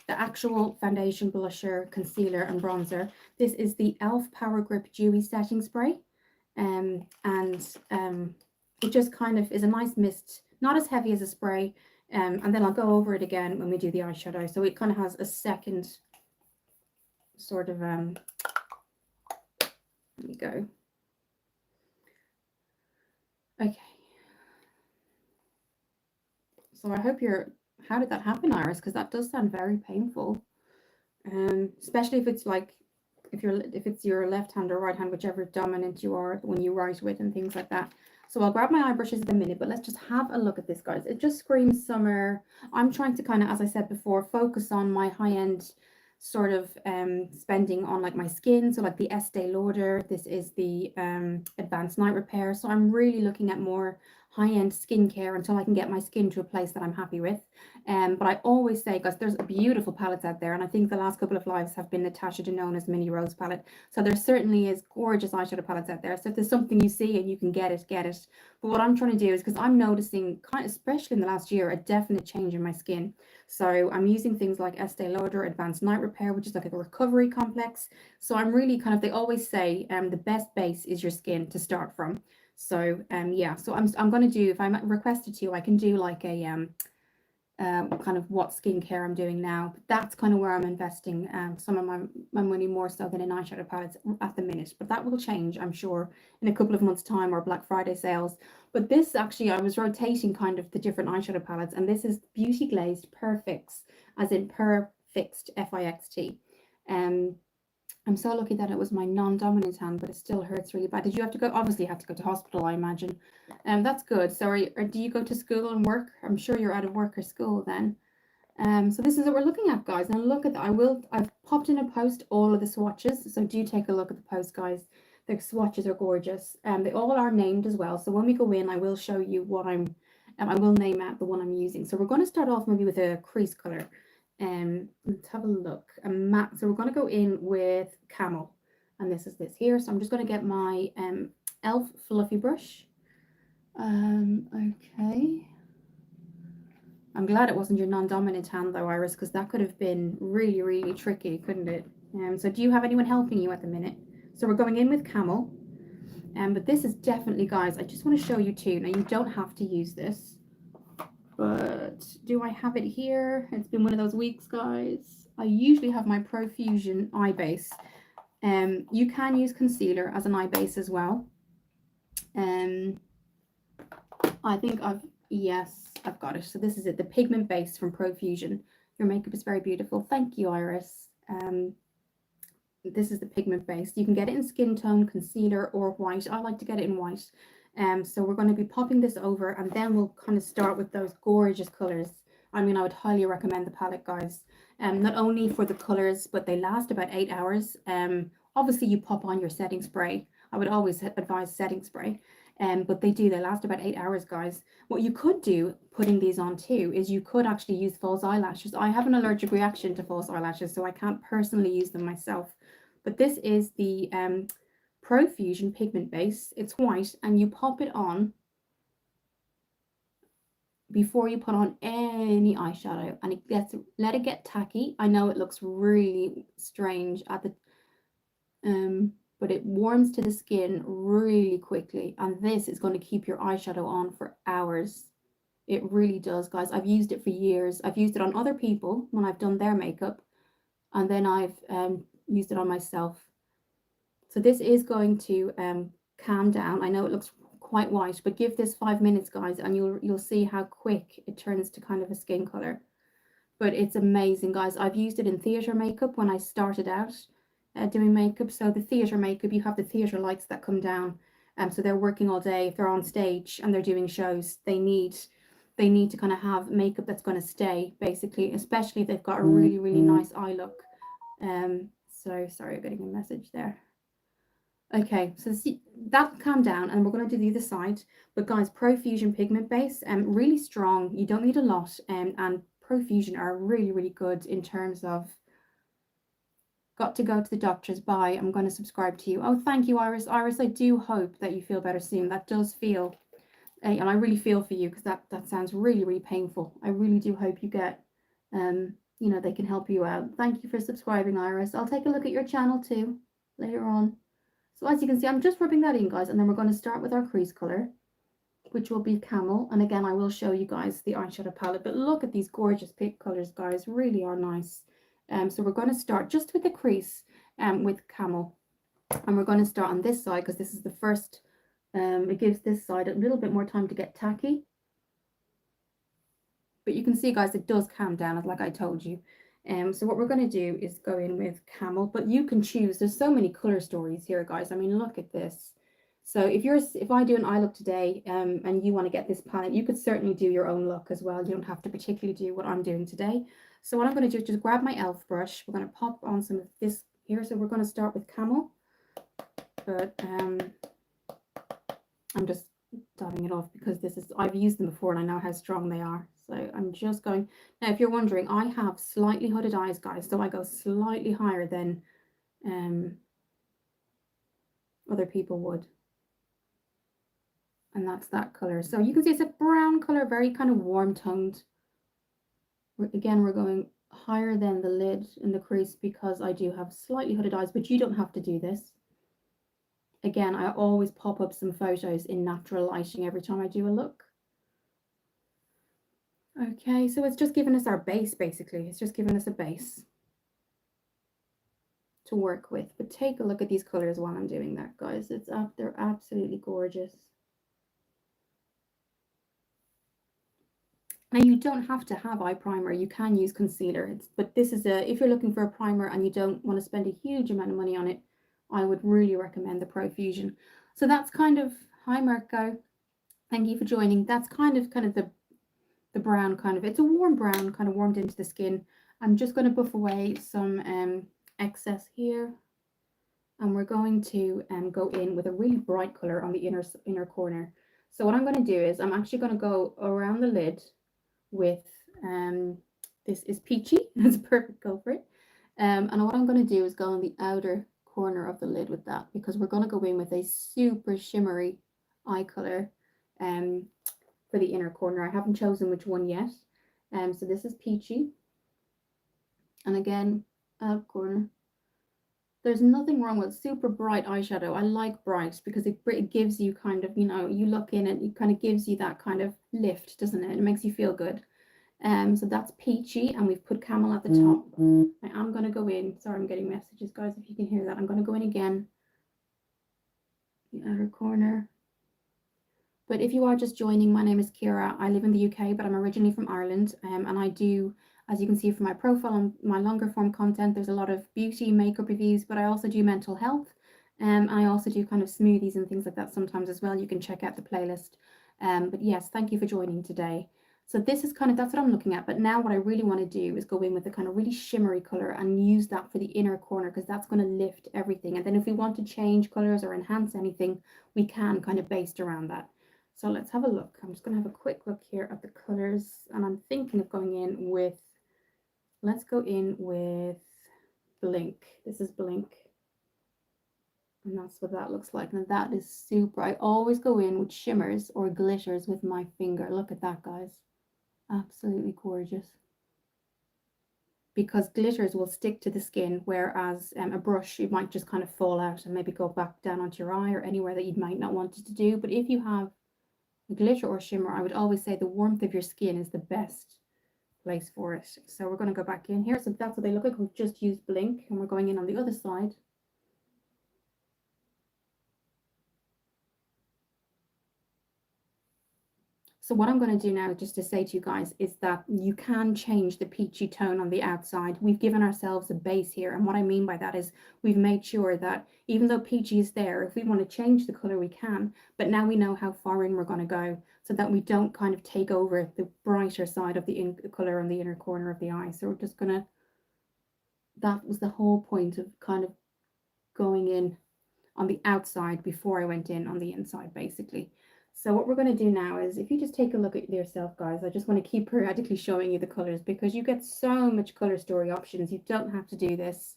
the actual foundation, blusher, concealer, and bronzer. This is the e.l.f. Power Grip Dewy Setting Spray. It just kind of is a nice mist, not as heavy as a spray. And then I'll go over it again when we do the eyeshadow. So it kind of has a second sort of, there we go. Okay. So I hope you're, how did that happen, Iris? Because that does sound very painful. Especially if it's like, if it's your left hand or right hand, whichever dominant you are when you write with and things like that. So I'll grab my eye brushes in a minute, but let's just have a look at this, guys. It just screams summer. I'm trying to kind of, as I said before, focus on my high-end sort of spending on like my skin. So like the Estee Lauder, this is the Advanced Night Repair. So I'm really looking at more high-end skincare until I can get my skin to a place that I'm happy with. But I always say, guys, there's beautiful palettes out there, and I think the last couple of lives have been Natasha Denona's Mini Rose palette. So there certainly is gorgeous eyeshadow palettes out there. So if there's something you see and you can get it, get it. But what I'm trying to do is, because I'm noticing, kind of, especially in the last year, a definite change in my skin. So I'm using things like Estee Lauder Advanced Night Repair, which is like a recovery complex. So I'm really kind of, they always say the best base is your skin to start from. So yeah, so I'm going to do, if I'm requested to, I can do like a kind of what skincare I'm doing now. But that's kind of where I'm investing some of my money, more so than in eyeshadow palettes at the minute. But that will change, I'm sure, in a couple of months' time, or Black Friday sales. But this actually, I was rotating kind of the different eyeshadow palettes, and this is Beauty Glazed Perfixt, as in Perfixt, F-I-X-T. I'm so lucky that it was my non-dominant hand, but it still hurts really bad. Did you have to go? Obviously, you had to go to hospital, I imagine. That's good. Sorry, or do you go to school and work? I'm sure you're out of work or school then. So this is what we're looking at, guys. Now look at that. I've popped in a post all of the swatches, so do take a look at the post, guys. The swatches are gorgeous. They all are named as well. So when we go in, I will show you what I will name out the one I'm using. So we're going to start off maybe with a crease color. Let's have a look. A matte. So we're going to go in with Camel, and this is this here. So I'm just going to get my Elf fluffy brush. Okay. I'm glad it wasn't your non-dominant hand though, Iris, because that could have been really, really tricky, couldn't it? So do you have anyone helping you at the minute? So we're going in with Camel. But this is definitely, guys, I just want to show you too. Now you don't have to use this, but do I have it here? It's been one of those weeks, guys. I usually have my Profusion eye base. You can use concealer as an eye base as well. I think yes, I've got it. So this is it, the pigment base from Profusion. Your makeup is very beautiful. Thank you, Iris. This is the pigment base. You can get it in skin tone, concealer, or white. I like to get it in white. So we're going to be popping this over, and then we'll kind of start with those gorgeous colors. I mean, I would highly recommend the palette, guys. Not only for the colors, but they last about 8 hours. Obviously, you pop on your setting spray. I would always advise setting spray. But they last about 8 hours, guys. What you could do, putting these on too, is you could actually use false eyelashes. I have an allergic reaction to false eyelashes, so I can't personally use them myself. But this is the Profusion pigment base. It's white, and you pop it on before you put on any eyeshadow, and let it get tacky. I know it looks really strange at the but it warms to the skin really quickly, and this is going to keep your eyeshadow on for hours. It really does, guys. I've used it for years. I've used it on other people when I've done their makeup, and then I've used it on myself. So this is going to calm down. I know it looks quite white, but give this 5 minutes, guys, and you'll see how quick it turns to kind of a skin color. But it's amazing, guys. I've used it in theater makeup when I started out doing makeup. So the theater makeup, you have the theater lights that come down, so they're working all day. If they're on stage and they're doing shows, they need to kind of have makeup that's going to stay, basically, especially if they've got a really, really nice eye look. So sorry, I'm getting a message there. Okay, so see, that calmed down, and we're going to do the other side. But guys, Profusion pigment base, really strong. You don't need a lot, and Profusion are really, really good in terms of, got to go to the doctors. Bye, I'm going to subscribe to you. Oh, thank you, Iris. Iris, I do hope that you feel better soon. That does feel, and I really feel for you, because that sounds really, really painful. I really do hope you get, they can help you out. Thank you for subscribing, Iris. I'll take a look at your channel too later on. So as you can see, I'm just rubbing that in, guys, and then we're going to start with our crease color, which will be Camel. And again, I will show you guys the eyeshadow palette, but look at these gorgeous pink colors, guys, really are nice. So we're going to start just with the crease. with Camel. And we're going to start on this side because this is the first, it gives this side a little bit more time to get tacky. But you can see, guys, it does calm down, like I told you. So what we're going to do is go in with Camel, but you can choose. There's so many color stories here, guys. I mean, look at this. So if I do an eye look today, and you want to get this palette, you could certainly do your own look as well. You don't have to particularly do what I'm doing today. So what I'm going to do is just grab my e.l.f. brush. We're going to pop on some of this here. So we're going to start with Camel, but I'm just dabbing it off because I've used them before and I know how strong they are. So I'm just going, now if you're wondering, I have slightly hooded eyes, guys, so I go slightly higher than other people would. And that's that color. So you can see it's a brown color, very kind of warm toned. Again, we're going higher than the lid in the crease because I do have slightly hooded eyes, but you don't have to do this. Again, I always pop up some photos in natural lighting every time I do a look. Okay, so it's just giving us our base, basically. It's just giving us a base to work with. But take a look at these colors while I'm doing that, guys. They're absolutely gorgeous. Now, you don't have to have eye primer. You can use concealer. But this is if you're looking for a primer and you don't want to spend a huge amount of money on it, I would really recommend the Profusion. So that's kind of, hi Marco, thank you for joining. That's kind of the brown kind of, it's a warm brown, kind of warmed into the skin. I'm just going to buff away some excess here. And we're going to go in with a really bright color on the inner corner. So what I'm going to do is I'm actually going to go around the lid with, this is Peachy, it's a perfect color for it. And what I'm going to do is go on the outer corner of the lid with that, because we're going to go in with a super shimmery eye color for the inner corner. I haven't chosen which one yet. So this is Peachy. And again, out corner. There's nothing wrong with super bright eyeshadow. I like bright because it gives you kind of, you know, you look in it, it kind of gives you that kind of lift, doesn't it? It makes you feel good. So that's Peachy, and we've put Camel at the top. I am going to go in. Sorry, I'm getting messages, guys, if you can hear that. I'm going to go in again. The outer corner. But if you are just joining, my name is Kira. I live in the UK, but I'm originally from Ireland. And I do, as you can see from my profile and my longer form content, there's a lot of beauty, makeup reviews, but I also do mental health. And I also do kind of smoothies and things like that sometimes as well. You can check out the playlist. But yes, thank you for joining today. So this is kind of, that's what I'm looking at. But now what I really want to do is go in with the kind of really shimmery color and use that for the inner corner, because that's going to lift everything. And then if we want to change colors or enhance anything, we can kind of based around that. So let's have a look. I'm just going to have a quick look here at the colors. And I'm thinking of going in with, let's go in with Blink. This is Blink. And that's what that looks like. And that is super. I always go in with shimmers or glitters with my finger. Look at that, guys. Absolutely gorgeous. Because glitters will stick to the skin, whereas a brush, it might just kind of fall out and maybe go back down onto your eye or anywhere that you might not want it to do. But if you have a glitter or shimmer, I would always say the warmth of your skin is the best place for it. So we're going to go back in here. So that's what they look like. We've just used Blink, and we're going in on the other side. So what I'm going to do now, just to say to you guys, is that you can change the peachy tone on the outside. We've given ourselves a base here. And what I mean by that is we've made sure that even though peachy is there, if we want to change the color, we can. But now we know how far in we're going to go so that we don't kind of take over the brighter side of the color on the inner corner of the eye. So we're just going to, that was the whole point of kind of going in on the outside before I went in on the inside, basically. So what we're going to do now is, if you just take a look at yourself, guys, I just want to keep periodically showing you the colors because you get so much color story options. You don't have to do this.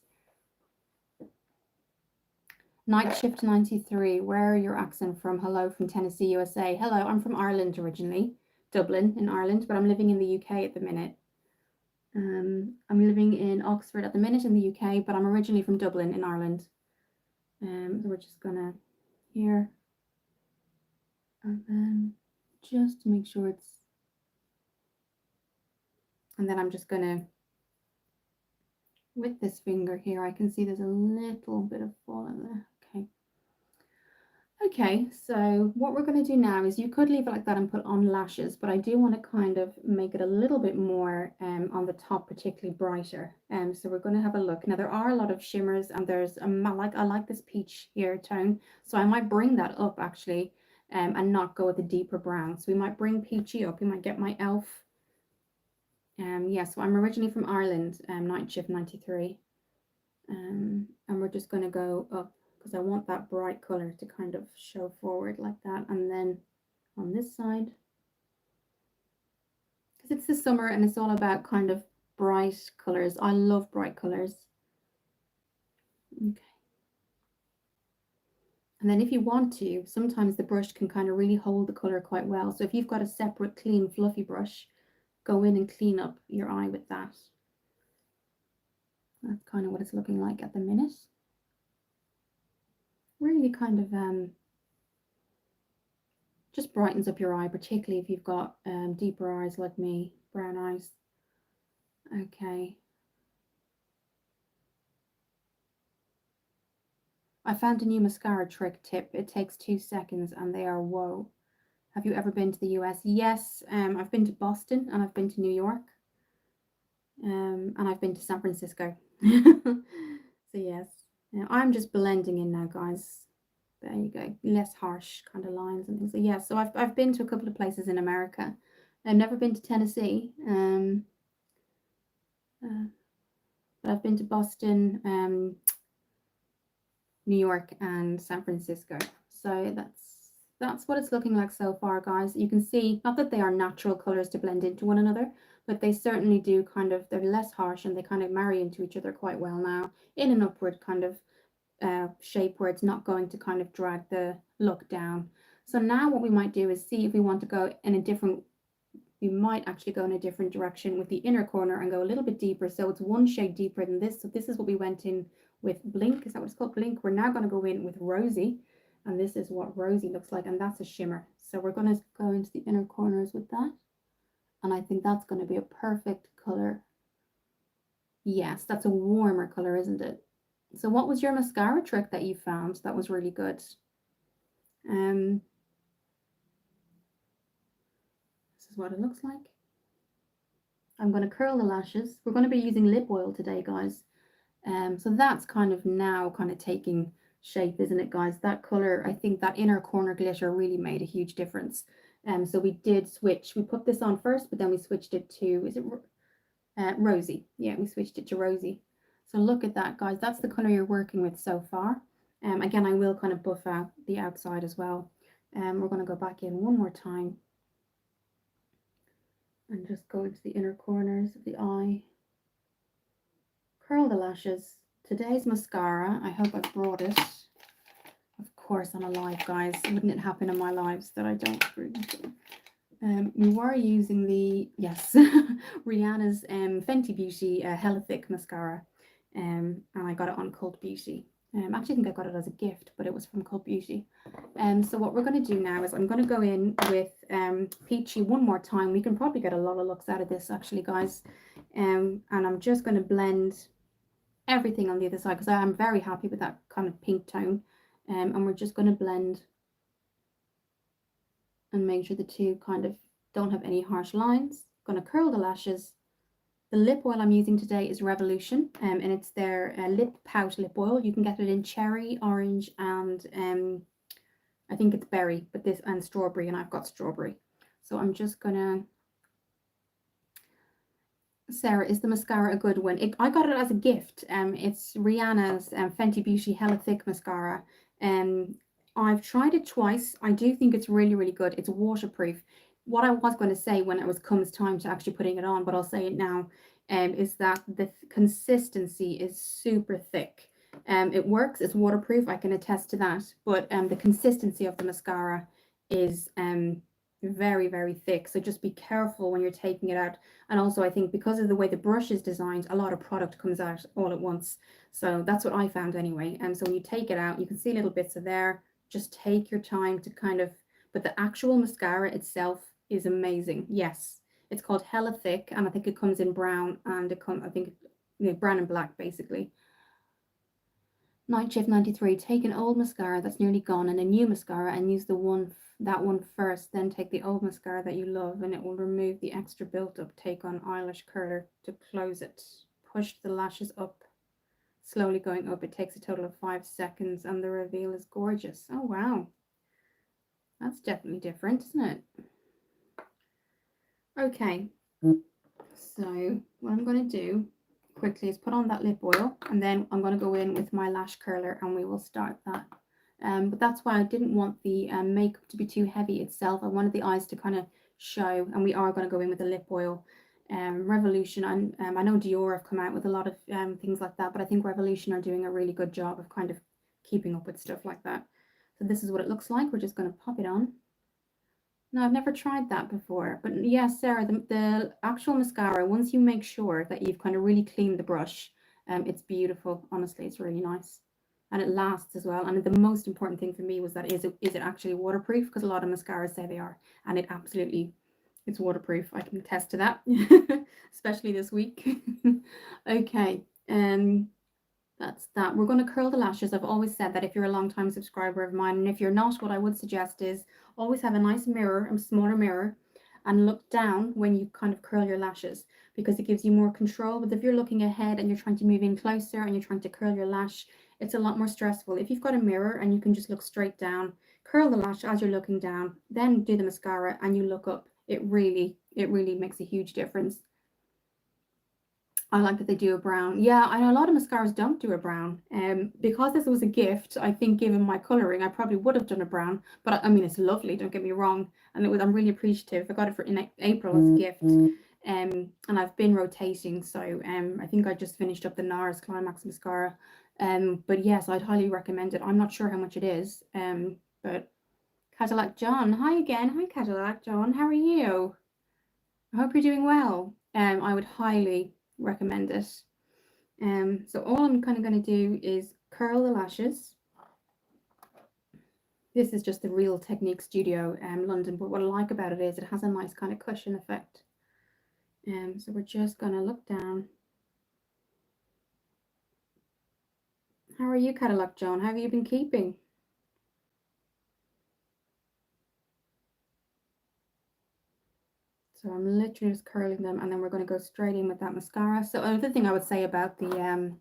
Night Shift 93, where are your accent from? Hello from Tennessee, USA. Hello, I'm from Ireland originally, Dublin in Ireland, but I'm living in the UK at the minute. I'm living in Oxford at the minute in the UK, but I'm originally from Dublin in Ireland. So we're just gonna here. And then just to make sure it's, and then I'm just going to with this finger here, I can see there's a little bit of falling there. Okay. Okay, so what we're going to do now is you could leave it like that and put on lashes, but I do want to kind of make it a little bit more on the top, particularly brighter. So we're going to have a look. Now there are a lot of shimmers, and there's I like this peach here tone, so I might bring that up actually, and not go with the deeper brown. So we might bring peachy up. We might get my e.l.f. Yeah, so I'm originally from Ireland, Night Shift 93, and we're just going to go up, because I want that bright color to kind of show forward like that. And then on this side, because it's the summer and it's all about kind of bright colors. I love bright colors. Okay. And then if you want to, sometimes the brush can kind of really hold the color quite well. So if you've got a separate clean fluffy brush, go in and clean up your eye with that. That's kind of what it's looking like at the minute. Really kind of just brightens up your eye, particularly if you've got deeper eyes like me, brown eyes. Okay. I found a new mascara trick tip. It takes 2 seconds and they are whoa. Have you ever been to the US? Yes, I've been to Boston and I've been to New York. And I've been to San Francisco. So yes, now I'm just blending in now, guys. There you go, less harsh kind of lines and things. So yeah, so I've been to a couple of places in America. I've never been to Tennessee, but I've been to Boston, New York, and San Francisco. So that's what it's looking like so far, guys. You can see, not that they are natural colors to blend into one another, but they certainly do kind of, they're less harsh and they kind of marry into each other quite well now in an upward kind of shape where it's not going to kind of drag the look down. So now what we might do is see if we want to go in a different, we might actually go in a different direction with the inner corner and go a little bit deeper. So it's one shade deeper than this. So this is what we went in with Blink. Is that what it's called? Blink. We're now going to go in with Rosy. And this is what Rosy looks like. And that's a shimmer. So we're going to go into the inner corners with that. And I think that's going to be a perfect color. Yes, that's a warmer color, isn't it? So what was your mascara trick that you found that was really good? This is what it looks like. I'm going to curl the lashes. We're going to be using lip oil today, guys. So that's kind of now kind of taking shape, isn't it, guys? That color, I think that inner corner glitter really made a huge difference. So we did switch. We put this on first, but then we switched it to, is it Rosy? Yeah, we switched it to Rosy. So look at that, guys. That's the color you're working with so far. Again, I will kind of buff out the outside as well. We're going to go back in one more time and just go into the inner corners of the eye. Curl the lashes. Today's mascara, I hope I brought it. Of course, on a live, guys. Wouldn't it happen in my lives that I don't bring it? We were using the, yes, Rihanna's Fenty Beauty Hella Thick mascara, and I got it on Cult Beauty. I actually think I got it as a gift, but it was from Cult Beauty. So what we're going to do now is I'm going to go in with Peachy one more time. We can probably get a lot of looks out of this, actually, guys. And I'm just going to blend everything on the other side because I am very happy with that kind of pink tone. And we're just going to blend and make sure the two kind of don't have any harsh lines. I'm going to curl the lashes. The lip oil I'm using today is Revolution, and it's their lip pout lip oil. You can get it in cherry, orange, and I think it's berry, but this, and strawberry, and I've got strawberry. So I'm just gonna. Sarah, is the mascara a good one? I got it as a gift. It's Rihanna's Fenty Beauty Hella Thick mascara. I've tried it twice. I do think it's really, really good. It's waterproof. What I was going to say when it comes time to actually putting it on, but I'll say it now, is that the consistency is super thick. It works. It's waterproof. I can attest to that. But the consistency of the mascara is very, very thick. So just be careful when you're taking it out. And also, I think because of the way the brush is designed, a lot of product comes out all at once. So that's what I found anyway. And so when you take it out, you can see little bits of there. Just take your time to kind of, but the actual mascara itself is amazing. Yes, it's called Hella Thick, and I think it comes in brown, and I think brown and black basically. Night Shift 93, take an old mascara that's nearly gone and a new mascara and use that one first, then take the old mascara that you love and it will remove the extra built up. Take on eyelash curler to close it. Push the lashes up, slowly going up. It takes a total of 5 seconds and the reveal is gorgeous. Oh wow, that's definitely different, isn't it? Okay, so what I'm going to do quickly is put on that lip oil and then I'm going to go in with my lash curler and we will start that. But that's why I didn't want the makeup to be too heavy itself. I wanted the eyes to kind of show, and we are going to go in with the lip oil. Revolution, and I know Dior have come out with a lot of things like that, but I think Revolution are doing a really good job of kind of keeping up with stuff like that. So this is what it looks like. We're just going to pop it on. No, I've never tried that before. But yeah, Sarah, the actual mascara, once you make sure that you've kind of really cleaned the brush, it's beautiful. Honestly, it's really nice. And it lasts as well. And the most important thing for me was that is it actually waterproof? Because a lot of mascaras say they are. And it absolutely, it's waterproof. I can attest to that, especially this week. Okay. That's that. We're going to curl the lashes. I've always said that if you're a long time subscriber of mine, and if you're not, what I would suggest is always have a nice mirror, a smaller mirror, and look down when you kind of curl your lashes, because it gives you more control. But if you're looking ahead and you're trying to move in closer and you're trying to curl your lash, it's a lot more stressful. If you've got a mirror and you can just look straight down, curl the lash as you're looking down, then do the mascara and you look up, it really makes a huge difference. I like that they do a brown. Yeah, I know a lot of mascaras don't do a brown. Because this was a gift, I think given my colouring, I probably would have done a brown. But I mean, it's lovely, don't get me wrong. And I'm really appreciative. I got it in April as a gift. And I've been rotating. So I think I just finished up the NARS Climax mascara. But yes, I'd highly recommend it. I'm not sure how much it is. But Cadillac John, hi again. Hi Cadillac John, how are you? I hope you're doing well. I would highly recommend it. So all I'm kind of going to do is curl the lashes. This is just the Real Technique Studio London, but what I like about it is it has a nice kind of cushion effect. So we're just going to look down. How are you, Cadillac John? How have you been keeping? So I'm literally just curling them, and then we're going to go straight in with that mascara. So another thing I would say about the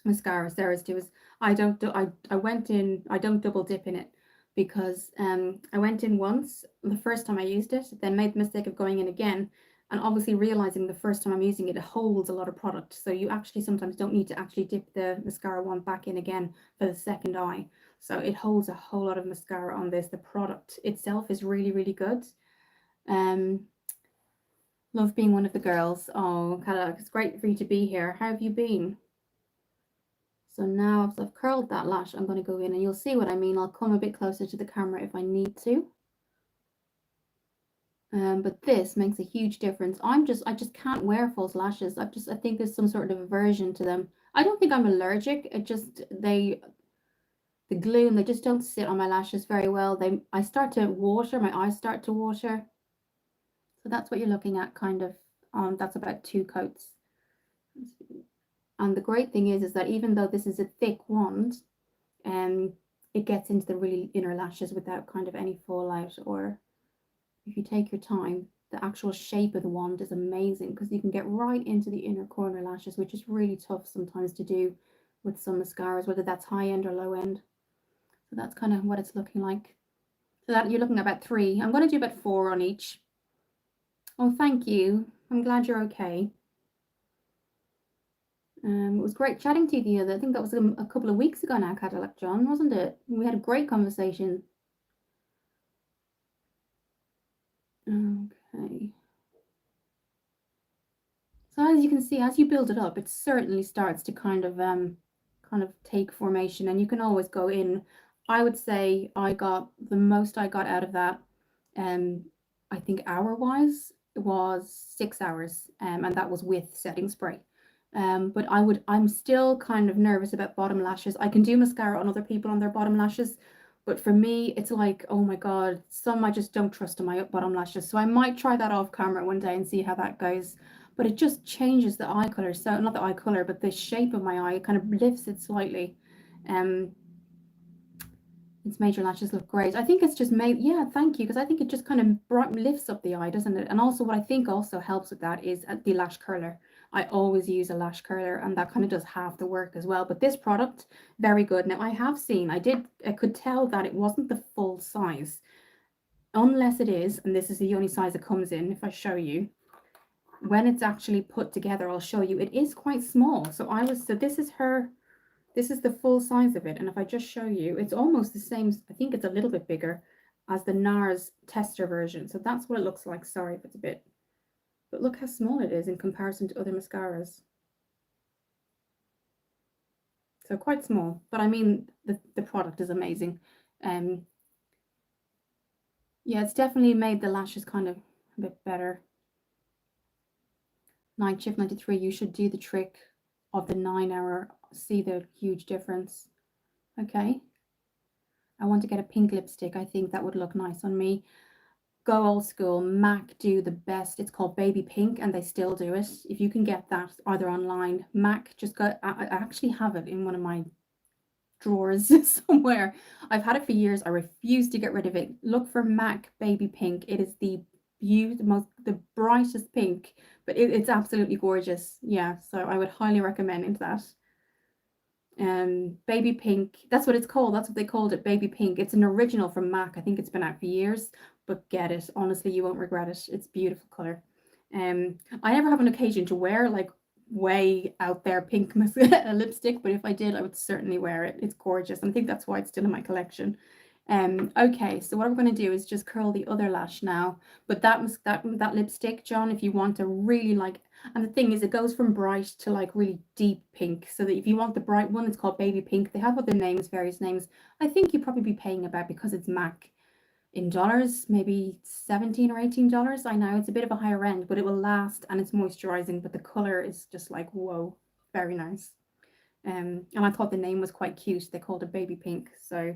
mascara Sarah's do is I don't double dip in it, because I went in once the first time I used it, then made the mistake of going in again, and obviously realizing the first time I'm using it, it holds a lot of product. So you actually sometimes don't need to actually dip the mascara one back in again for the second eye. So it holds a whole lot of mascara on this. The product itself is really, really good. Love being one of the girls. Oh, Cadillac, it's great for you to be here. How have you been? So now I've curled that lash, I'm going to go in and you'll see what I mean. I'll come a bit closer to the camera if I need to. But this makes a huge difference. I just can't wear false lashes. I think there's some sort of aversion to them. I don't think I'm allergic. It just, the glue, and they just don't sit on my lashes very well. I start to water, my eyes start to water. So that's what you're looking at, kind of. That's about 2 coats. And the great thing is that even though this is a thick wand, it gets into the really inner lashes without kind of any fallout. Or if you take your time, the actual shape of the wand is amazing, because you can get right into the inner corner lashes, which is really tough sometimes to do with some mascaras, whether that's high end or low end. So that's kind of what it's looking like. So that you're looking at about 3. I'm going to do about 4 on each. Oh, thank you. I'm glad you're okay. It was great chatting to you I think that was a couple of weeks ago now, Cadillac John, wasn't it? We had a great conversation. Okay. So as you can see, as you build it up, it certainly starts to kind of take formation, and you can always go in. I would say the most I got out of that, I think hour-wise, was 6 hours, and that was with setting spray. But I'm still kind of nervous about bottom lashes. I can do mascara on other people on their bottom lashes, but for me, it's like, oh my God, some I just don't trust on my bottom lashes. So I might try that off camera one day and see how that goes. but it just changes the eye color. So not the eye color, but the shape of my eye. It kind of lifts it slightly. Um, it's made your lashes look great. I think it's just made, yeah, thank you, because I think it just kind of lifts up the eye, doesn't it? And also what I think also helps with that is the lash curler. I always use a lash curler, and that kind of does half the work as well. But this product, very good. Now I have seen, I could tell that it wasn't the full size, unless it is, and this is the only size it comes in. If I show you, when it's actually put together, I'll show you, it is quite small. So this is her, this is the full size of it. And if I just show you, it's almost the same. I think it's a little bit bigger as the NARS tester version. So that's what it looks like. Sorry if it's a bit, but look how small it is in comparison to other mascaras. So quite small, but I mean, the product is amazing. Yeah, it's definitely made the lashes kind of a bit better. Night Shift 93, you should do the trick of the 9-hour, see the huge difference. Okay. I want to get a pink lipstick. I think that would look nice on me. Go old school. MAC do the best. It's called Baby Pink, and they still do it. If you can get that either online, MAC, just go. I actually have it in one of my drawers somewhere. I've had it for years. I refuse to get rid of it. Look for MAC Baby Pink. It is the the brightest pink, but it's absolutely gorgeous. Yeah, so I would highly recommend that. Baby Pink, that's what it's called. That's what they called it, Baby Pink. It's an original from MAC. I think it's been out for years, but get it. Honestly, you won't regret it. It's a beautiful color. I never have an occasion to wear like way out there pink lipstick, but if I did, I would certainly wear it. It's gorgeous, and I think that's why it's still in my collection. Okay, so what we're going to do is just curl the other lash now. But that lipstick, John, if you want to really like, and the thing is, it goes from bright to like really deep pink. So that if you want the bright one, it's called Baby Pink. They have other names, various names. I think you'd probably be paying about, because it's MAC, in dollars, maybe $17 or $18. I know it's a bit of a higher end, but it will last, and it's moisturizing. But the color is just like, whoa, very nice. And I thought the name was quite cute. They called it Baby Pink. So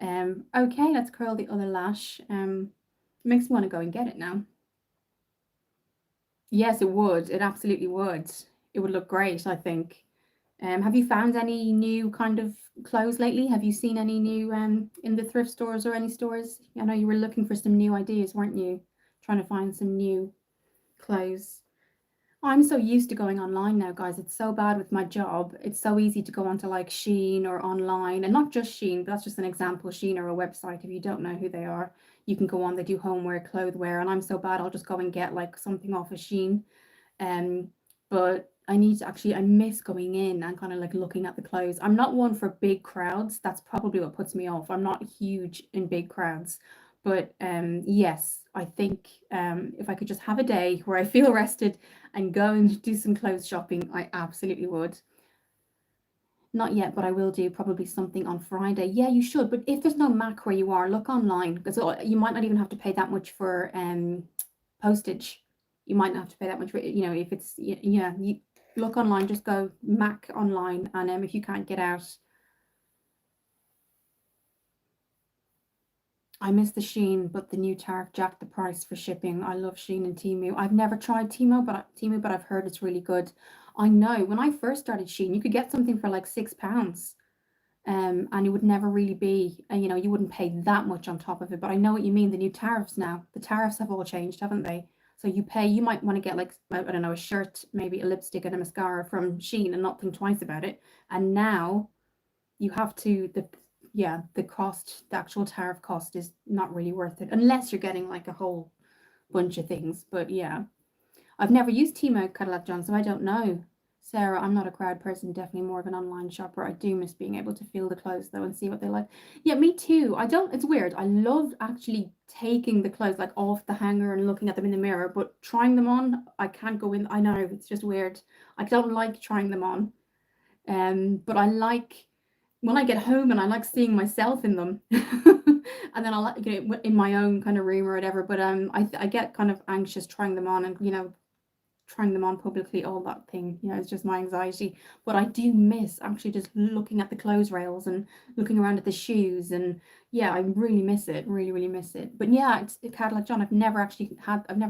okay, let's curl the other lash. Makes me want to go and get it now. Yes, it would. It absolutely would. It would look great, I think. Have you found any new kind of clothes lately? Have you seen any new in the thrift stores or any stores? I know you were looking for some new ideas, weren't you? Trying to find some new clothes. I'm so used to going online now, guys. It's so bad with my job. It's so easy to go onto like Shein or online, and not just Shein, but that's just an example. Shein are a website. If you don't know who they are, you can go on. They do homeware, clothwear, and I'm so bad. I'll just go and get like something off of Shein. But I need to actually, I miss going in and kind of like looking at the clothes. I'm not one for big crowds. That's probably what puts me off. I'm not huge in big crowds. But yes, I think if I could just have a day where I feel rested and go and do some clothes shopping, I absolutely would. Not yet, but I will do probably something on Friday. Yeah, you should. But if there's no MAC where you are, look online, because you might not even have to pay that much for postage. You might not have to pay that much for, if it's, yeah, you look online, just go MAC online, and if you can't get out. I miss the Shein, but the new tariff jacked the price for shipping. I love Shein and Temu. I've never tried Temu, but I've heard it's really good. I know when I first started Shein, you could get something for like £6. And it would never really be, you wouldn't pay that much on top of it. But I know what you mean. The new tariffs now, the tariffs have all changed, haven't they? So you might want to get like, I don't know, a shirt, maybe a lipstick and a mascara from Shein and not think twice about it. And now you have to, the actual tariff cost is not really worth it unless you're getting like a whole bunch of things. But yeah, I've never used Timo Cadillac John, so I don't know. Sarah, I'm not a crowd person, definitely more of an online shopper. I do miss being able to feel the clothes though and see what they like. Yeah, me too. It's weird. I love actually taking the clothes like off the hanger and looking at them in the mirror, but trying them on, I can't go in. I know, it's just weird. I don't like trying them on. But I like when I get home and I like seeing myself in them. And then I like, in my own kind of room or whatever. But I get kind of anxious trying them on, and trying them on publicly, all that thing, it's just my anxiety. But I do miss actually just looking at the clothes rails and looking around at the shoes, and yeah, I really miss it, really miss it. But yeah, it's Cadillac John. I've never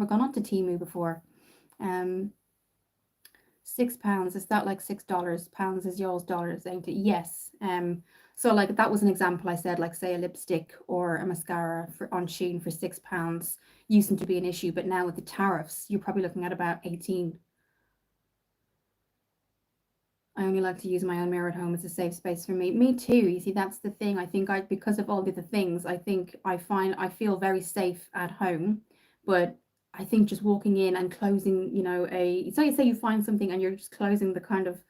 gone on to Temu before. £6. Is that like $6? Pounds is yours, dollars, ain't it? Yes. So like that was an example I said, like say a lipstick or a mascara for on Shein for £6 used to be an issue, but now with the tariffs, you're probably looking at about 18. I only like to use my own mirror at home. It's a safe space for me. Me too. You see, that's the thing. I think because of all the other things, I think I feel very safe at home. But I think just walking in and closing, so you say you find something and you're just closing the kind of,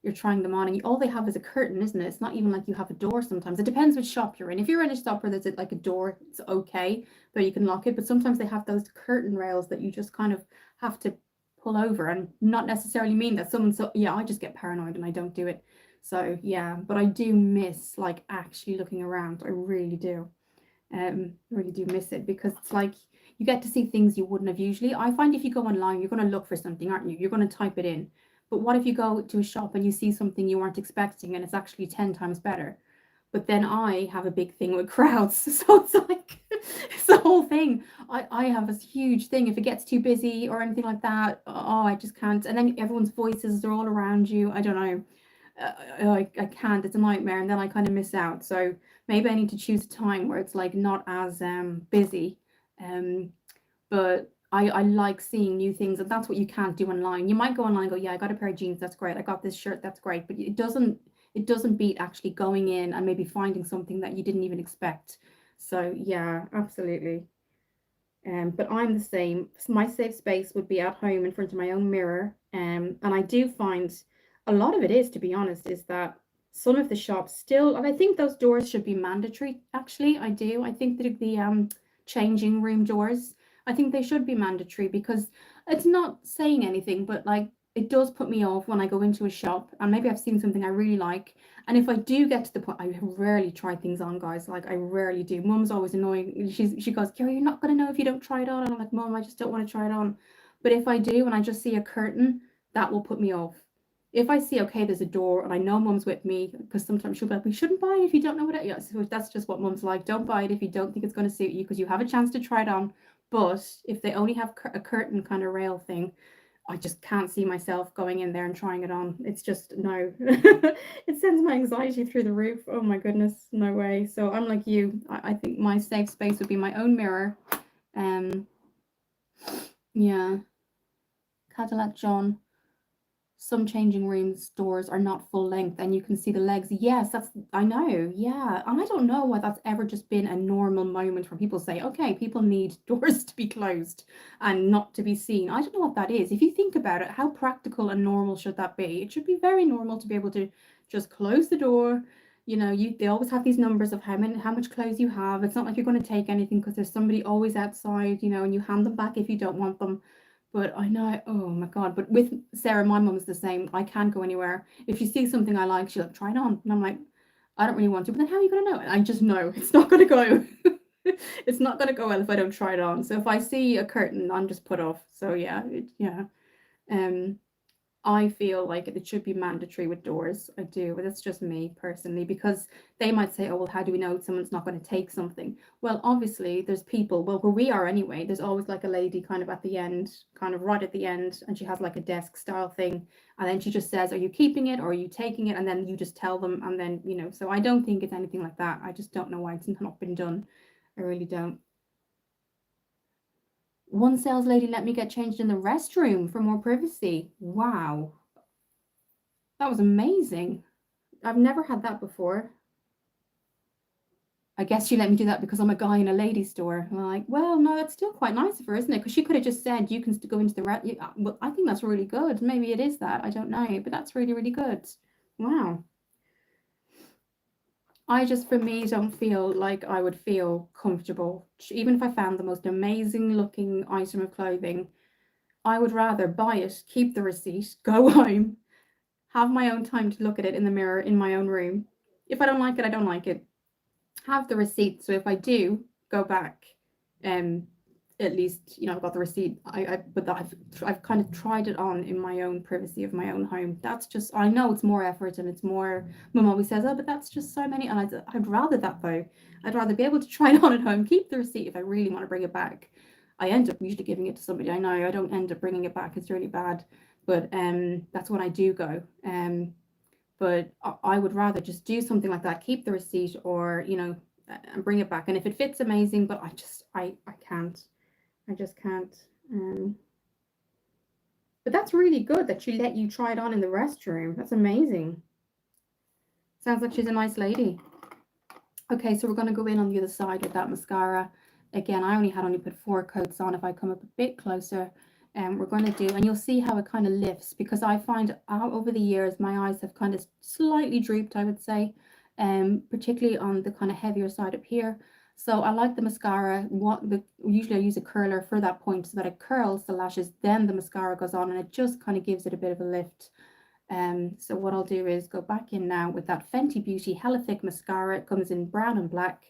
you're trying them on and all they have is a curtain, isn't it? It's not even like you have a door sometimes. It depends which shop you're in. If you're in a shop where there's like a door, it's okay, but you can lock it. But sometimes they have those curtain rails that you just kind of have to pull over, and not necessarily mean that someone, so yeah, I just get paranoid and I don't do it. So yeah, but I do miss like actually looking around. I really do. Really do miss it, because it's like you get to see things you wouldn't have usually. I find if you go online, you're going to look for something, aren't you? You're going to type it in. But what if you go to a shop and you see something you weren't expecting and it's actually 10 times better? But then I have a big thing with crowds. So it's like, it's the whole thing. I have this huge thing. If it gets too busy or anything like that, oh, I just can't. And then everyone's voices are all around you. I don't know. I can't. It's a nightmare. And then I kind of miss out. So maybe I need to choose a time where it's like not as busy. But I like seeing new things, and that's what you can't do online. You might go online and go, yeah, I got a pair of jeans, that's great. I got this shirt, that's great. But it doesn't beat actually going in and maybe finding something that you didn't even expect. So yeah, absolutely. But I'm the same. My safe space would be at home in front of my own mirror. And I do find a lot of it is, to be honest, is that some of the shops still, and I think those doors should be mandatory. Actually, I do. I think that the changing room doors, I think they should be mandatory, because it's not saying anything, but like it does put me off when I go into a shop and maybe I've seen something I really like. And if I do get to the point, I rarely try things on, guys. Like I rarely do. Mum's always annoying. She goes, Kira, you're not gonna know if you don't try it on. And I'm like, Mum, I just don't want to try it on. But if I do and I just see a curtain, that will put me off. If I see, okay, there's a door and I know Mum's with me, because sometimes she'll be like, we shouldn't buy it if you don't know what it is. So that's just what Mum's like. Don't buy it if you don't think it's going to suit you, because you have a chance to try it on. But if they only have a curtain kind of rail thing, I just can't see myself going in there and trying it on. It's just no. It sends my anxiety through the roof. Oh my goodness, no way. So I'm like you. I think my safe space would be my own mirror. Yeah. Cadillac John. Some changing rooms doors are not full length and you can see the legs. Yes, I know. Yeah. And I don't know why that's ever just been a normal moment where people say, okay, people need doors to be closed and not to be seen. I don't know what that is. If you think about it, how practical and normal should that be? It should be very normal to be able to just close the door. They always have these numbers of how much clothes you have. It's not like you're going to take anything because there's somebody always outside, and you hand them back if you don't want them. But I know, oh my God. But with Sarah, my mum is the same. I can't go anywhere. If she sees something I like, she'll try it on. And I'm like, I don't really want to. But then how are you going to know? And I just know it's not going to go. It's not going to go well if I don't try it on. So if I see a curtain, I'm just put off. So yeah, yeah. I feel like it should be mandatory with doors. I do, but that's just me personally, because they might say, oh, well, how do we know someone's not going to take something? Well, obviously, there's people, well, where we are anyway, there's always like a lady kind of at the end, kind of right at the end, and she has like a desk style thing. And then she just says, are you keeping it or are you taking it? And then you just tell them. And then, so I don't think it's anything like that. I just don't know why it's not been done. I really don't. One sales lady let me get changed in the restroom for more privacy. Wow. That was amazing. I've never had that before. I guess she let me do that because I'm a guy in a lady store. I'm like, well, no, that's still quite nice of her, isn't it? Because she could have just said, you can go into the well, I think that's really good. Maybe it is that. I don't know. But that's really, really good. Wow. I just, for me, don't feel like I would feel comfortable. Even if I found the most amazing looking item of clothing, I would rather buy it, keep the receipt, go home, have my own time to look at it in the mirror in my own room. If I don't like it, I don't like it. Have the receipt. So if I do go back, at least I've got the receipt. But I've kind of tried it on in my own privacy of my own home. That's just, I know it's more effort and it's more. Mum always says, oh, but that's just so many. And I'd rather that though. I'd rather be able to try it on at home, keep the receipt if I really want to bring it back. I end up usually giving it to somebody I know. I don't end up bringing it back. It's really bad. but that's when I do go. But I would rather just do something like that, keep the receipt, or and bring it back. And if it fits, amazing. But I can't. I just can't. Um, but that's really good that she let you try it on in the restroom. That's amazing. Sounds like she's a nice lady. Okay, so we're going to go in on the other side with that mascara. Again, I only put 4 coats on. If I come up a bit closer, we're going to do, and you'll see how it kind of lifts, because I find out over the years my eyes have kind of slightly drooped, I would say, particularly on the kind of heavier side up here. So I like the mascara. Usually I use a curler for that point so that it curls the lashes, then the mascara goes on, and it just kind of gives it a bit of a lift. So what I'll do is go back in now with that Fenty Beauty Hella Thick mascara. It comes in brown and black.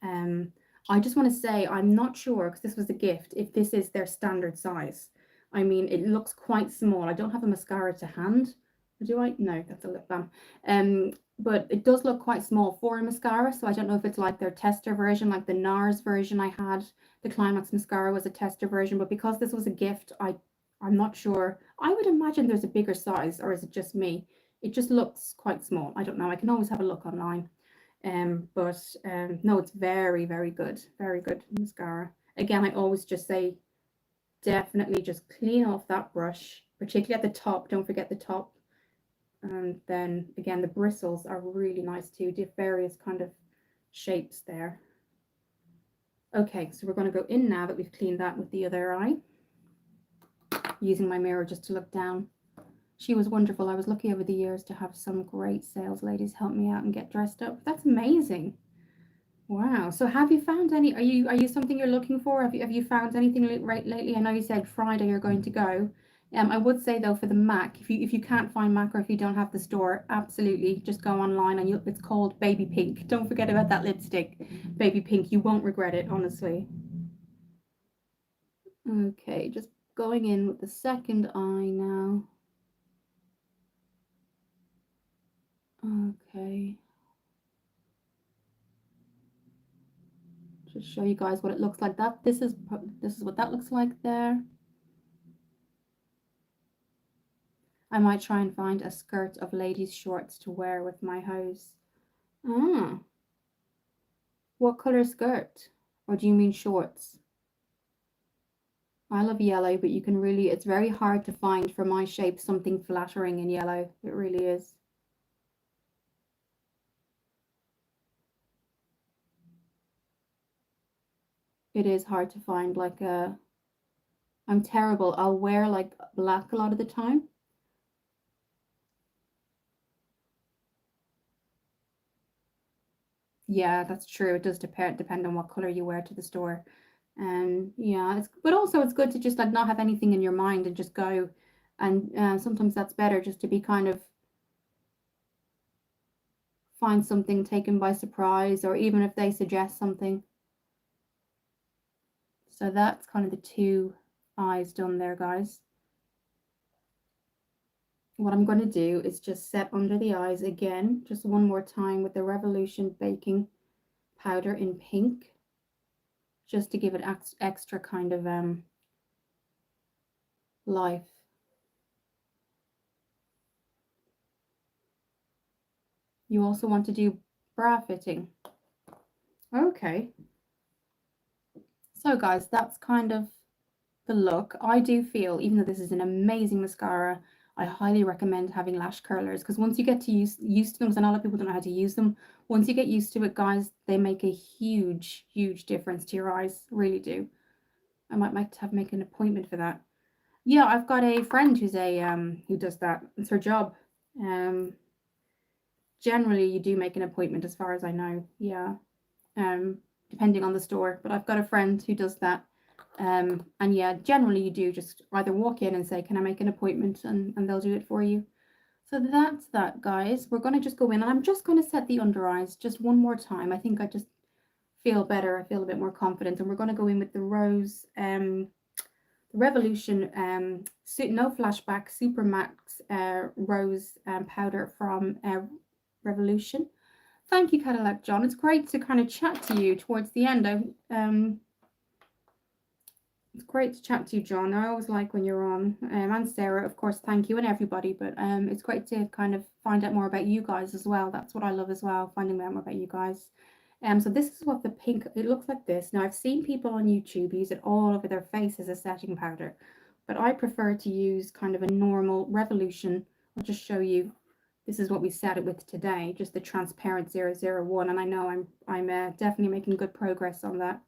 I just want to say, I'm not sure, because this was a gift, if this is their standard size. I mean, it looks quite small. I don't have a mascara to hand. Do I? No, that's a lip balm. But it does look quite small for a mascara. So I don't know if it's like their tester version, like the NARS version I had. The Climax mascara was a tester version. But because this was a gift, I'm not sure. I would imagine there's a bigger size, or is it just me? It just looks quite small. I don't know. I can always have a look online. But no, it's very, very good. Very good mascara. Again, I always just say, definitely just clean off that brush, particularly at the top. Don't forget the top. And then again, the bristles are really nice too. They have various kind of shapes there. Okay, so we're going to go in now that we've cleaned that with the other eye, using my mirror just to look down. She was wonderful. I was lucky over the years to have some great sales ladies help me out and get dressed up. That's amazing. Wow. So have you found any, are you something you're looking for? Have you found anything right lately? I know you said Friday you're going to go. I would say though, for the MAC, if you can't find MAC, or if you don't have the store, absolutely just go online, and it's called Baby Pink. Don't forget about that lipstick, Baby Pink. You won't regret it, honestly. Okay, just going in with the second eye now. Okay. Just show you guys what it looks like. This is what that looks like there. I might try and find a skirt of ladies' shorts to wear with my hose. Ah, what color skirt? Or do you mean shorts? I love yellow, but it's very hard to find for my shape something flattering in yellow. It really is. It is hard to find I'm terrible. I'll wear like black a lot of the time. Yeah, that's true. It does depend on what color you wear to the store. Yeah, but also it's good to just like not have anything in your mind and just go. And sometimes that's better, just to be kind of find something taken by surprise, or even if they suggest something. So that's kind of the 2 eyes done there, guys. What I'm going to do is just set under the eyes again, just one more time with the Revolution baking powder in pink, just to give it extra kind of life. You also want to do bra fitting. Okay. So guys, that's kind of the look. I do feel, even though this is an amazing mascara, I highly recommend having lash curlers, because once you get to used to them, because I know a lot of people don't know how to use them. Once you get used to it, guys, they make a huge, huge difference to your eyes. Really do. I might make an appointment for that. Yeah, I've got a friend who does that. It's her job. Um, Generally you do make an appointment, as far as I know. Yeah. Depending on the store, but I've got a friend who does that. And yeah, generally you do just either walk in and say, can I make an appointment, and they'll do it for you. So that's that, guys. We're going to just go in, and I'm just going to set the under eyes just one more time. I think I just feel better. I feel a bit more confident, and we're going to go in with the Rose, the Revolution, no flashback, Super Max Rose powder from Revolution. Thank you, Cadillac John. It's great to kind of chat to you towards the end. It's great to chat to you, John. I always like when you're on. And Sarah, of course, thank you, and everybody. But it's great to kind of find out more about you guys as well. That's what I love as well, finding out more about you guys. So this is what the pink, it looks like this. Now I've seen people on YouTube use it all over their face as a setting powder, but I prefer to use kind of a normal Revolution. I'll just show you. This is what we set it with today, just the transparent 001, and I know I'm definitely making good progress on that.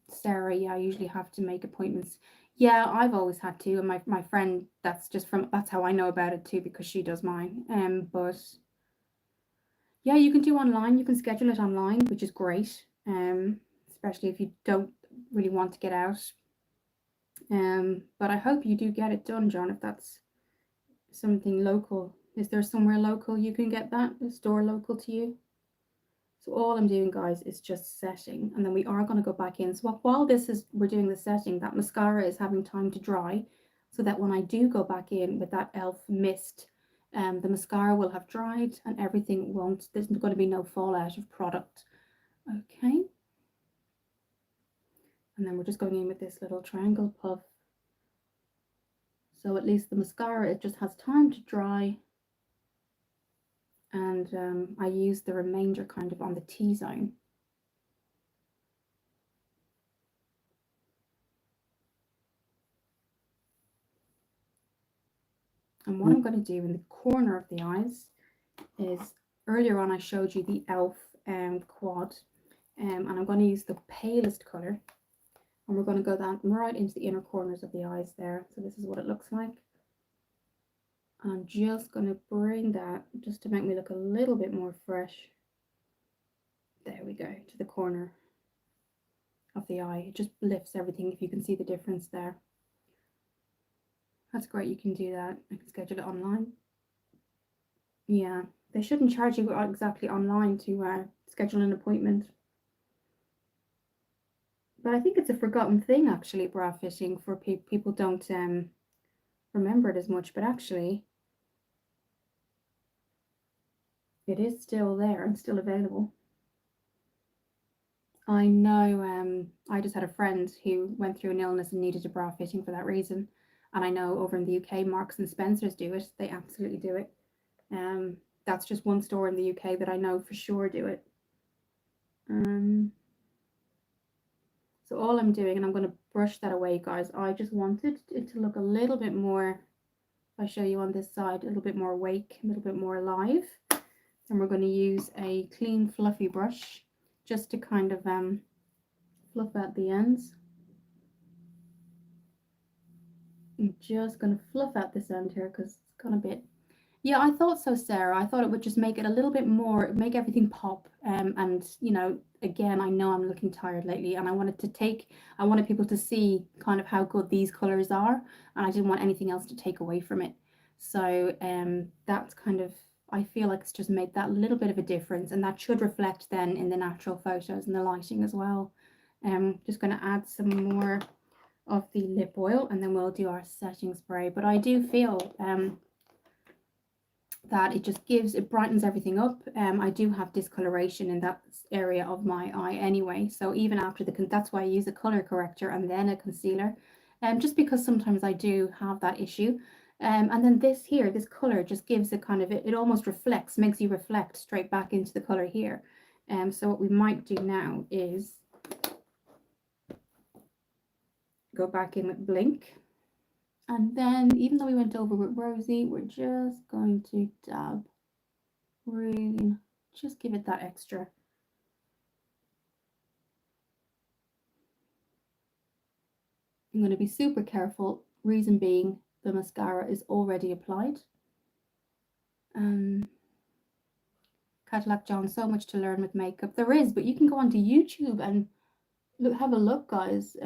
Sarah, yeah, I usually have to make appointments. Yeah, I've always had to, and my friend, that's how I know about it too, because she does mine. But yeah, you can do online, you can schedule it online, which is great. Especially if you don't really want to get out. But I hope you do get it done, John, if that's something local. Is there somewhere local you can get that? A store local to you? So all I'm doing, guys, is just setting, and then we are going to go back in. So while we're doing the setting, that mascara is having time to dry, so that when I do go back in with that e.l.f. mist, the mascara will have dried and everything won't, there's going to be no fallout of product. Okay. And then we're just going in with this little triangle puff. So at least the mascara, it just has time to dry. And I use the remainder kind of on the T-zone. And what I'm going to do in the corner of the eyes is, earlier on I showed you the e.l.f. quad, and I'm going to use the palest colour, and we're going to go down right into the inner corners of the eyes there. So this is what it looks like. And I'm just going to bring that just to make me look a little bit more fresh. There we go, to the corner of the eye. It just lifts everything, if you can see the difference there. That's great, you can do that. I can schedule it online. Yeah, they shouldn't charge you exactly online to schedule an appointment. But I think it's a forgotten thing, actually, brow fitting, for people don't remember it as much, but actually it is still there and still available. I know, I just had a friend who went through an illness and needed a brow fitting for that reason. And I know over in the UK, Marks and Spencer's do it. They absolutely do it. That's just one store in the UK that I know for sure do it. So all I'm doing, and I'm going to brush that away, guys, I just wanted it to look a little bit more, if I show you on this side, a little bit more awake, a little bit more alive. And we're going to use a clean, fluffy brush just to kind of fluff out the ends. I'm just going to fluff out this end here because it's gone a bit. Yeah, I thought so, Sarah. I thought it would just make it a little bit more, make everything pop. And, you know, again, I know I'm looking tired lately, and I wanted people to see kind of how good these colors are, and I didn't want anything else to take away from it. So that's kind of, I feel like it's just made that little bit of a difference, and that should reflect then in the natural photos and the lighting as well. Just going to add some more of the lip oil, and then we'll do our setting spray. But I do feel that it brightens everything up. I do have discoloration in that area of my eye anyway, so even after that's why I use a color corrector and then a concealer, just because sometimes I do have that issue. And then this color just gives a kind of, it almost reflects, makes you reflect straight back into the color here. So what we might do now is go back in with Blink. And then, even though we went over with Rosie, we're just going to dab, really, just give it that extra. I'm going to be super careful, reason being the mascara is already applied. Cadillac John, so much to learn with makeup. There is, but you can go onto YouTube and have a look, guys.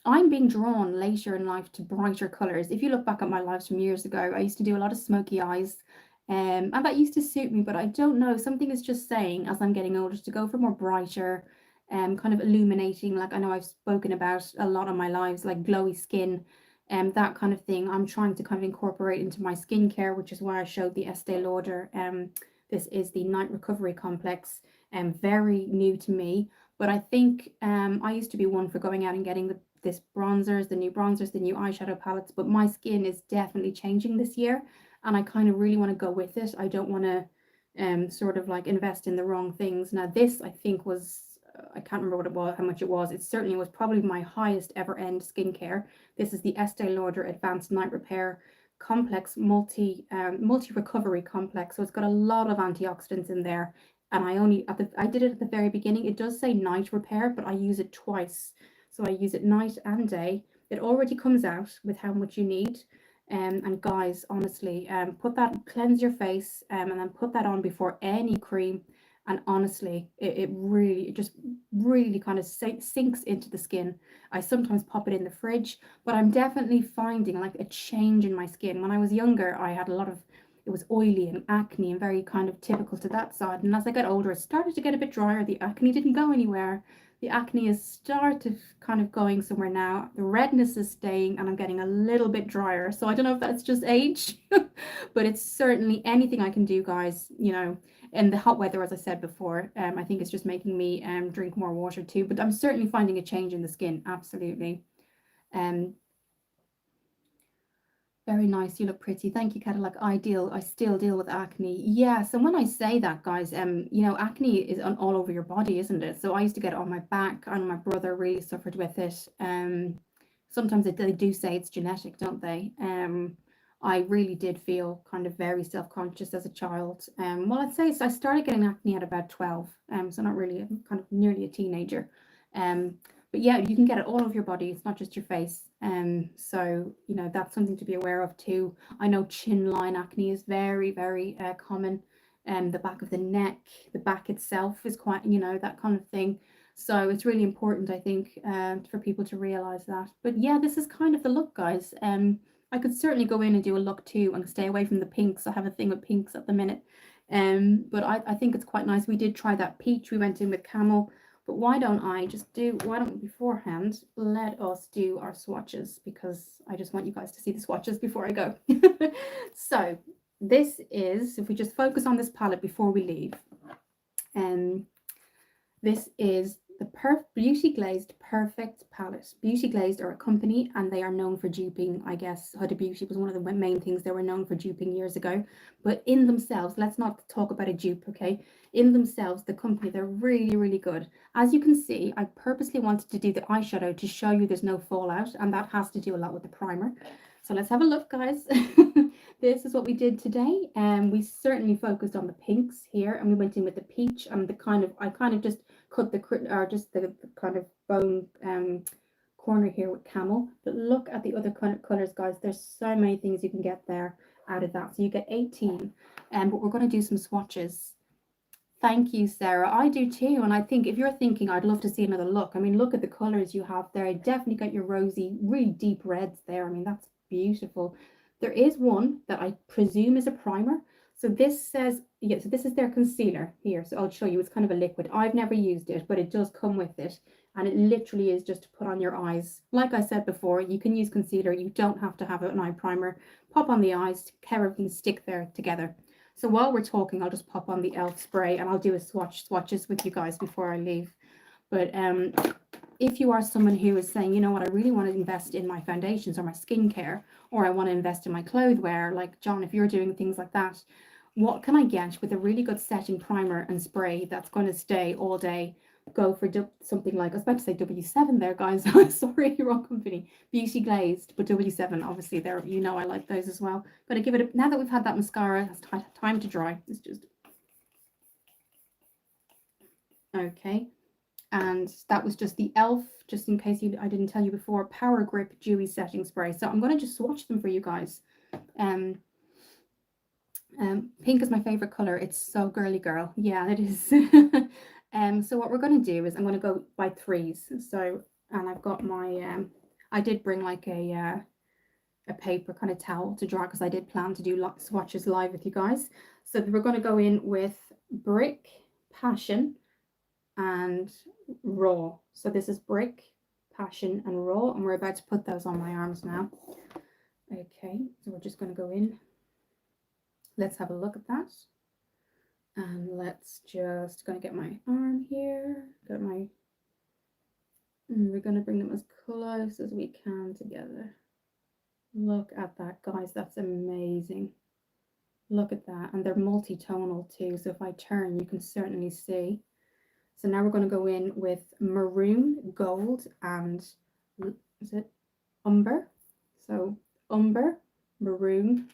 I'm being drawn later in life to brighter colours. If you look back at my lives from years ago, I used to do a lot of smoky eyes, and that used to suit me, but I don't know, something is just saying as I'm getting older to go for more brighter, kind of illuminating, like I know I've spoken about a lot of my lives, like glowy skin, and that kind of thing. I'm trying to kind of incorporate into my skincare, which is why I showed the Estee Lauder. This is the Night Recovery Complex, very new to me. But I think I used to be one for going out and getting this bronzers, the new bronzers, the new eyeshadow palettes, but my skin is definitely changing this year, and I kind of really want to go with it. I don't want to sort of like invest in the wrong things. Now this I think was I can't remember what it was, how much it was. It certainly was probably my highest ever end skincare. This is the Estee Lauder Advanced Night Repair Complex multi recovery complex. So it's got a lot of antioxidants in there. And I did it at the very beginning. It does say night repair, but I use it twice. So I use it night and day. It already comes out with how much you need. And guys, honestly, cleanse your face, and then put that on before any cream. And honestly, it just really kind of sinks into the skin. I sometimes pop it in the fridge, but I'm definitely finding like a change in my skin. When I was younger, I had a lot of, it was oily and acne and very kind of typical to that side. And as I got older, it started to get a bit drier. The acne didn't go anywhere. The acne has started kind of going somewhere now. The redness is staying, and I'm getting a little bit drier. So I don't know if that's just age, but it's certainly anything I can do, guys, you know, in the hot weather, as I said before. I think it's just making me drink more water too, but I'm certainly finding a change in the skin. Absolutely. Very nice. You look pretty. Thank you, Cadillac. I still deal with acne. Yes, and when I say that, guys, you know, acne is on all over your body, isn't it? So I used to get it on my back, and my brother really suffered with it. Sometimes they do say it's genetic, don't they? I really did feel kind of very self-conscious as a child. Well, I'd say so I started getting acne at about 12. So not really, kind of nearly a teenager. But yeah, you can get it all over your body. It's not just your face. So, you know, that's something to be aware of too. I know chin line acne is very, very common. The back of the neck, the back itself is quite, you know, that kind of thing. So it's really important, I think, for people to realize that. But yeah, this is kind of the look, guys. I could certainly go in and do a look too and stay away from the pinks. I have a thing with pinks at the minute. But I think it's quite nice. We did try that peach. We went in with camel. But why don't we beforehand, let us do our swatches, because I just want you guys to see the swatches before I go. So this is, if we just focus on this palette before we leave, this is the Beauty Glazed Perfixt palette. Beauty Glazed are a company, and they are known for duping. I guess Huda Beauty was one of the main things they were known for duping years ago. But in themselves, let's not talk about a dupe, okay? In themselves, the company, they're really, really good. As you can see, I purposely wanted to do the eyeshadow to show you there's no fallout, and that has to do a lot with the primer. So let's have a look, guys. This is what we did today, and we certainly focused on the pinks here, and we went in with the peach and I kind of just cut the kind of bone corner here with camel. But look at the other kind of colors, guys. There's so many things you can get there out of that. So you get 18, but we're going to do some swatches. Thank you, Sarah. I do too. And I think if you're thinking, I'd love to see another look. I mean, look at the colors you have there. I definitely got your rosy, really deep reds there. I mean, that's beautiful. There is one that I presume is a primer. So this says, yeah, so this is their concealer here. So I'll show you. It's kind of a liquid. I've never used it, but it does come with it. And it literally is just to put on your eyes. Like I said before, you can use concealer. You don't have to have an eye primer. Pop on the eyes, everything stick there together. So while we're talking, I'll just pop on the e.l.f. spray, and I'll do a swatches with you guys before I leave. But if you are someone who is saying, you know what, I really want to invest in my foundations or my skincare, or I want to invest in my clothwear, like John, if you're doing things like that, what can I get with a really good setting primer and spray that's going to stay all day? Go for something like, I was about to say W7 there, guys. Sorry, wrong company. Beauty Glazed, but W7, obviously, there, you know, I like those as well. But I give it now that we've had that mascara, it's time to dry. It's just okay. And that was just the e.l.f., just in case I didn't tell you before, Power Grip Dewy Setting Spray. So I'm going to just swatch them for you guys. Pink is my favorite color. It's so girly girl. Yeah, it is. So what we're going to do is I'm going to go by threes. So, and I've got my, I did bring like a paper kind of towel to dry, because I did plan to do swatches live with you guys. So we're going to go in with Brick, Passion, and Raw. So this is Brick, Passion, and Raw, and we're about to put those on my arms now. Okay, so we're just going to go in. Let's have a look at that. And let's just going to get my arm here, get my we're going to bring them as close as we can together. Look at that, guys. That's amazing. Look at that. And they're multi-tonal too. So if I turn, you can certainly see. So now we're going to go in with maroon, gold, and is it umber? So umber, maroon,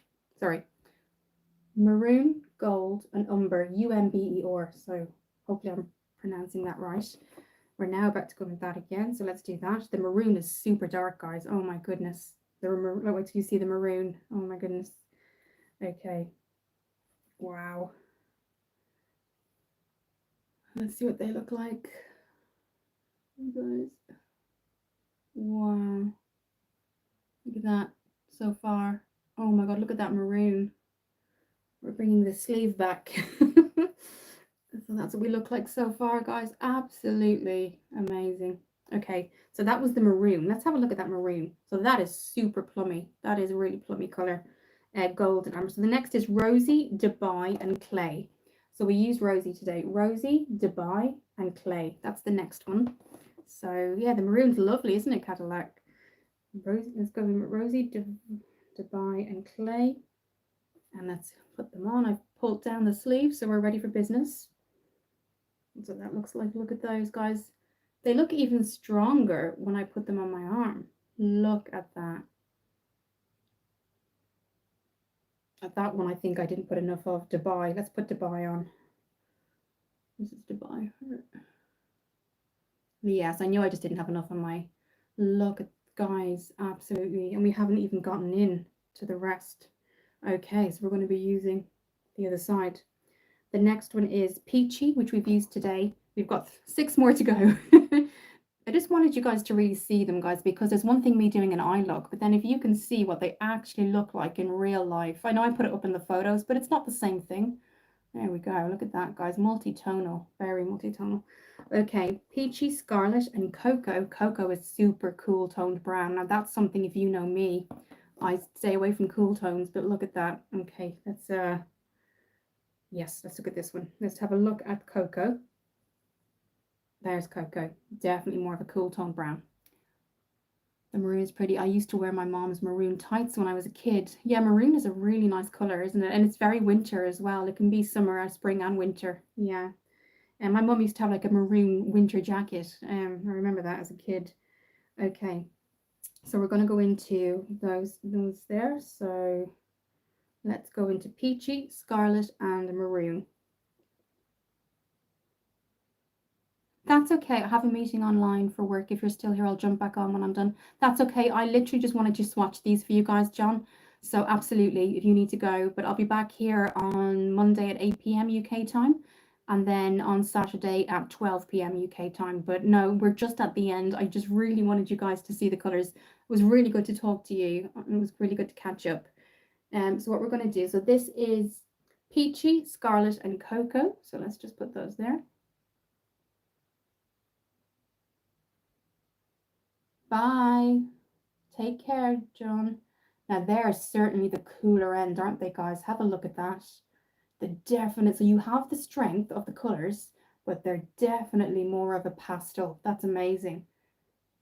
maroon, gold, and umber, umber. So hopefully I'm pronouncing that right. We're now about to go with that again. So let's do that. The maroon is super dark, guys. Oh my goodness. Wait till you see the maroon. Oh my goodness. Okay. Wow. Let's see what they look like. You guys. Wow. Look at that so far. Oh my god, look at that maroon. We're bringing the sleeve back. So that's what we look like so far, guys. Absolutely amazing. Okay, so that was the maroon. Let's have a look at that maroon. So that is super plummy. That is a really plummy color. Gold and amber. So the next is Rosy, Dubai, and Clay. So we use Rosy today. Rosy, Dubai, and Clay. That's the next one. So yeah, the maroon's lovely, isn't it, Cadillac? Let's go with Rosy, Dubai, and Clay. And let's put them on. I've pulled down the sleeve, so we're ready for business. That's what that looks like. Look at those, guys. They look even stronger when I put them on my arm. Look at that. At that one, I think I didn't put enough of Dubai. Let's put Dubai on. This is Dubai. Yes, I knew I just didn't have enough on my. Look at, guys, absolutely. And we haven't even gotten in to the rest. Okay, so we're going to be using the other side. The next one is Peachy, which we've used today. We've got 6 more to go. I just wanted you guys to really see them, guys, because there's one thing me doing an eye look, but then if you can see what they actually look like in real life, I know I put it up in the photos, but it's not the same thing. There we go. Look at that, guys. Multi-tonal, very multi-tonal. Okay, Peachy, Scarlet, and Cocoa. Cocoa is super cool toned brown. Now that's something, if you know me, I stay away from cool tones, but look at that. Okay, let's yes, let's look at this one. Let's have a look at Cocoa. There's Cocoa. Definitely more of a cool tone brown. The maroon is pretty. I used to wear my mom's maroon tights when I was a kid. Yeah, maroon is a really nice color, isn't it? And it's very winter as well. It can be summer, spring, and winter. Yeah. And my mom used to have like a maroon winter jacket. I remember that as a kid. Okay. So we're going to go into those there. So let's go into Peachy, Scarlet, and Maroon. That's okay. I have a meeting online for work. If you're still here, I'll jump back on when I'm done. That's okay. I literally just wanted to swatch these for you guys, John. So absolutely, if you need to go. But I'll be back here on Monday at 8 p.m. UK time. And then on Saturday at 12 p.m. UK time. But no, we're just at the end. I just really wanted you guys to see the colors. It was really good to talk to you. It was really good to catch up. So what we're going to do, so this is Peachy, Scarlet, and Cocoa. So let's just put those there. Bye. Take care, John. Now they're certainly the cooler end, aren't they, guys? Have a look at that. The definite, so you have the strength of the colors, but they're definitely more of a pastel. That's amazing.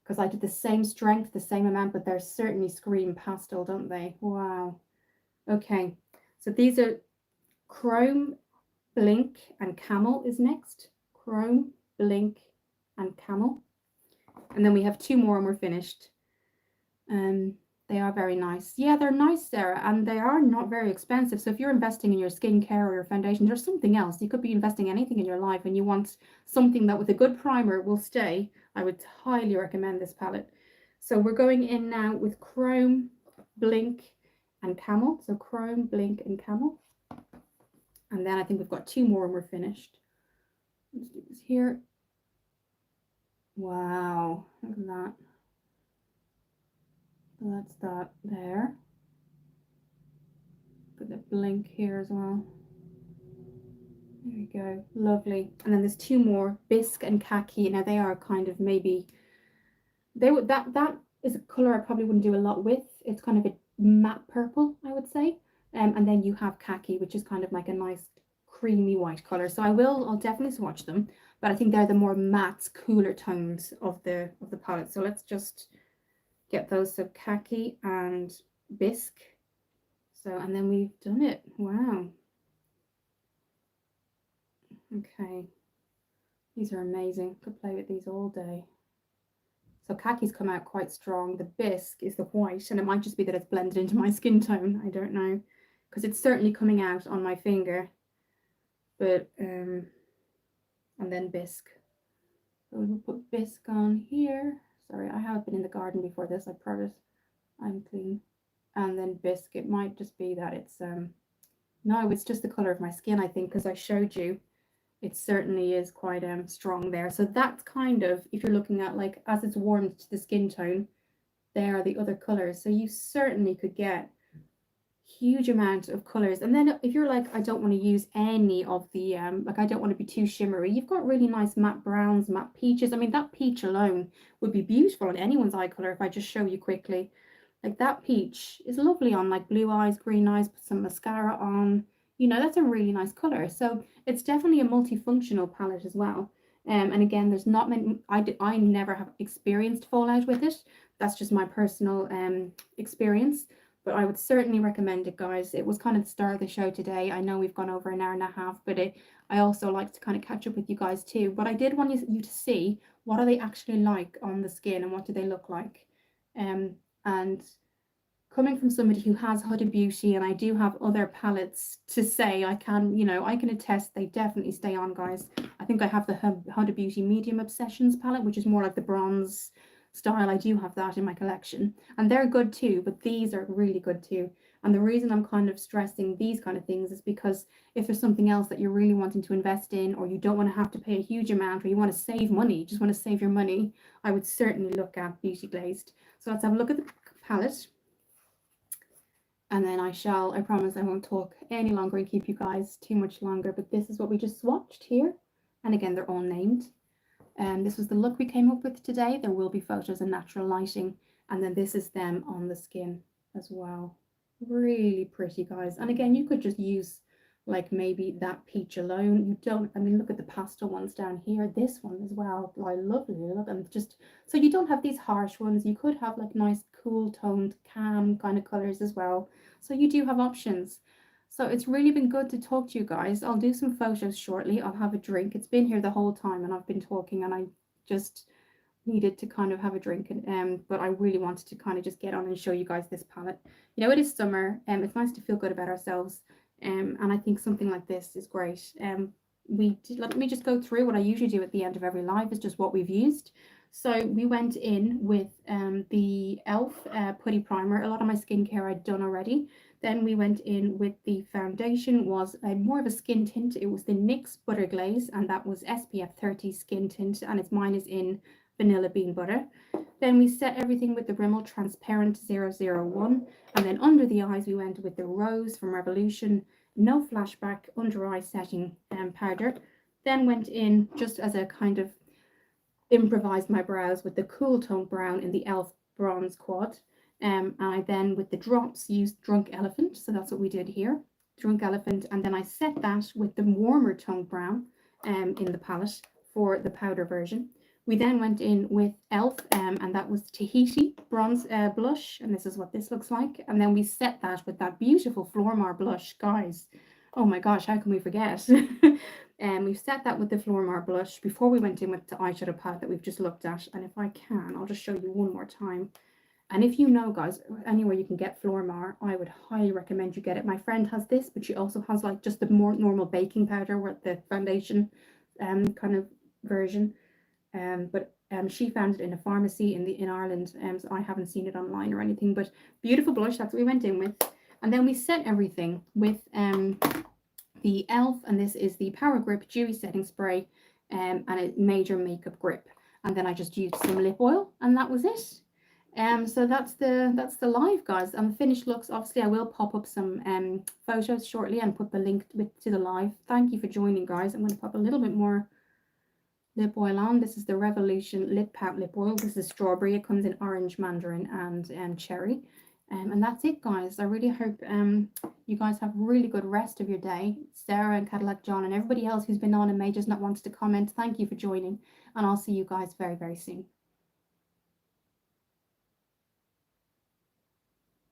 Because I did the same strength, the same amount, but they're certainly scream pastel, don't they? Wow. Okay, so these are Chrome, Blink, and Camel is next. Chrome, Blink, and Camel. And then we have 2 more and we're finished. They are very nice. Yeah, they're nice, Sarah, and they are not very expensive. So if you're investing in your skincare or your foundations or something else, you could be investing anything in your life and you want something that with a good primer will stay, I would highly recommend this palette. So we're going in now with Chrome, Blink, and Camel. So Chrome, Blink, and Camel. And then I think we've got 2 more and we're finished. Let's do this here. Wow, look at that. So that's that there. Put the Blink here as well. There we go, lovely. And then there's 2 more, Bisque and Khaki. Now they are kind of maybe, they would that is a color I probably wouldn't do a lot with. It's kind of a matte purple, I would say. And then you have Khaki, which is kind of like a nice creamy white color. So I'll definitely swatch them. but I think they're the more matte, cooler tones of the palette. So let's just get those. So khaki and bisque. So, and then we've done it. Wow. Okay. These are amazing. Could play with these all day. So khaki's come out quite strong. The bisque is the white, and it might just be that it's blended into my skin tone. I don't know, because it's certainly coming out on my finger. But and then bisque. So we'll put bisque on here. Sorry, I have been in the garden before this. I promise. I'm clean. And then bisque. It might just be that it's no, it's just the color of my skin. I think because I showed you. It certainly is quite strong there. So that's kind of, if you're looking at like as it's warmed to the skin tone, there are the other colors. So you certainly could get huge amount of colors. And then if you're like, I don't want to use any of the like I don't want to be too shimmery, you've got really nice matte browns, matte peaches. I mean, that peach alone would be beautiful on anyone's eye color. If I just show you quickly, like that peach is lovely on like blue eyes, green eyes, put some mascara on, you know, that's a really nice color. So it's definitely a multifunctional palette as well. And again, there's not many, I never have experienced fallout with it. That's just my personal experience. But I would certainly recommend it, guys. It was kind of the start of the show today. I know we've gone over an hour and a half, but I also like to kind of catch up with you guys too. But I did want you to see what are they actually like on the skin and what do they look like. And coming from somebody who has Huda Beauty, and I do have other palettes to say, I can, you know, I can attest they definitely stay on, guys. I think I have the Huda Beauty Medium Obsessions palette, which is more like the bronze style. I do have that in my collection, and they're good too, but these are really good too. And the reason I'm kind of stressing these kind of things is because if there's something else that you're really wanting to invest in, or you don't want to have to pay a huge amount, or you want to save money, just want to save your money, I would certainly look at Beauty Glazed. So let's have a look at the palette. And then I promise I won't talk any longer and keep you guys too much longer, but this is what we just swatched here. And again, they're all named. And this was the look we came up with today. There will be photos and natural lighting. And then this is them on the skin as well. Really pretty, guys. And again, you could just use like maybe that peach alone. You don't, I mean, look at the pastel ones down here. This one as well. I lovely. Look, and just, so you don't have these harsh ones. You could have like nice, cool toned, calm kind of colors as well. So you do have options. So it's really been good to talk to you guys. I'll do some photos shortly. I'll have a drink. It's been here the whole time and I've been talking and I just needed to kind of have a drink, and but I really wanted to kind of just get on and show you guys this palette. You know, it is summer, it's nice to feel good about ourselves, and I think something like this is great. Let me just go through what I usually do at the end of every live is just what we've used. So we went in with the e.l.f. Putty Primer. A lot of my skincare I'd done already. Then we went in with the foundation, was more of a skin tint. It was the NYX Butter Glaze, and that was SPF 30 skin tint, and mine is in Vanilla Bean Butter. Then we set everything with the Rimmel Transparent 001, and then under the eyes we went with the Rose from Revolution No Flashback Under Eye Setting powder. Then went in just as a kind of improvised my brows with the Cool Tone Brown in the e.l.f. Bronze Quad. And I then with the drops used Drunk Elephant, so that's what we did here, Drunk Elephant, and then I set that with the warmer tone brown in the palette for the powder version. We then went in with e.l.f. And that was Tahiti Bronze Blush, and this is what this looks like. And then we set that with that beautiful Flormar blush, guys. Oh my gosh, how can we forget? And we've set that with the Flormar blush before we went in with the eyeshadow palette that we've just looked at. And if I can, I'll just show you one more time. And if you know, guys, anywhere you can get Flormar, I would highly recommend you get it. My friend has this, but she also has like just the more normal baking powder with the foundation kind of version. But she found it in a pharmacy in Ireland, so I haven't seen it online or anything. But beautiful blush, that's what we went in with. And then we set everything with the e.l.f. and this is the Power Grip Dewy Setting Spray and a Major Makeup Grip. And then I just used some lip oil, and that was it. So that's the live, guys. And the finished looks, obviously I will pop up some photos shortly and put the link to the live. Thank you for joining, guys. I'm going to pop a little bit more lip oil on. This is the Revolution Lip Pout Lip Oil. This is strawberry. It comes in orange, mandarin, and cherry. And that's it, guys. I really hope you guys have a really good rest of your day. Sarah and Cadillac John and everybody else who's been on and may just not want to comment, thank you for joining. And I'll see you guys very, very soon.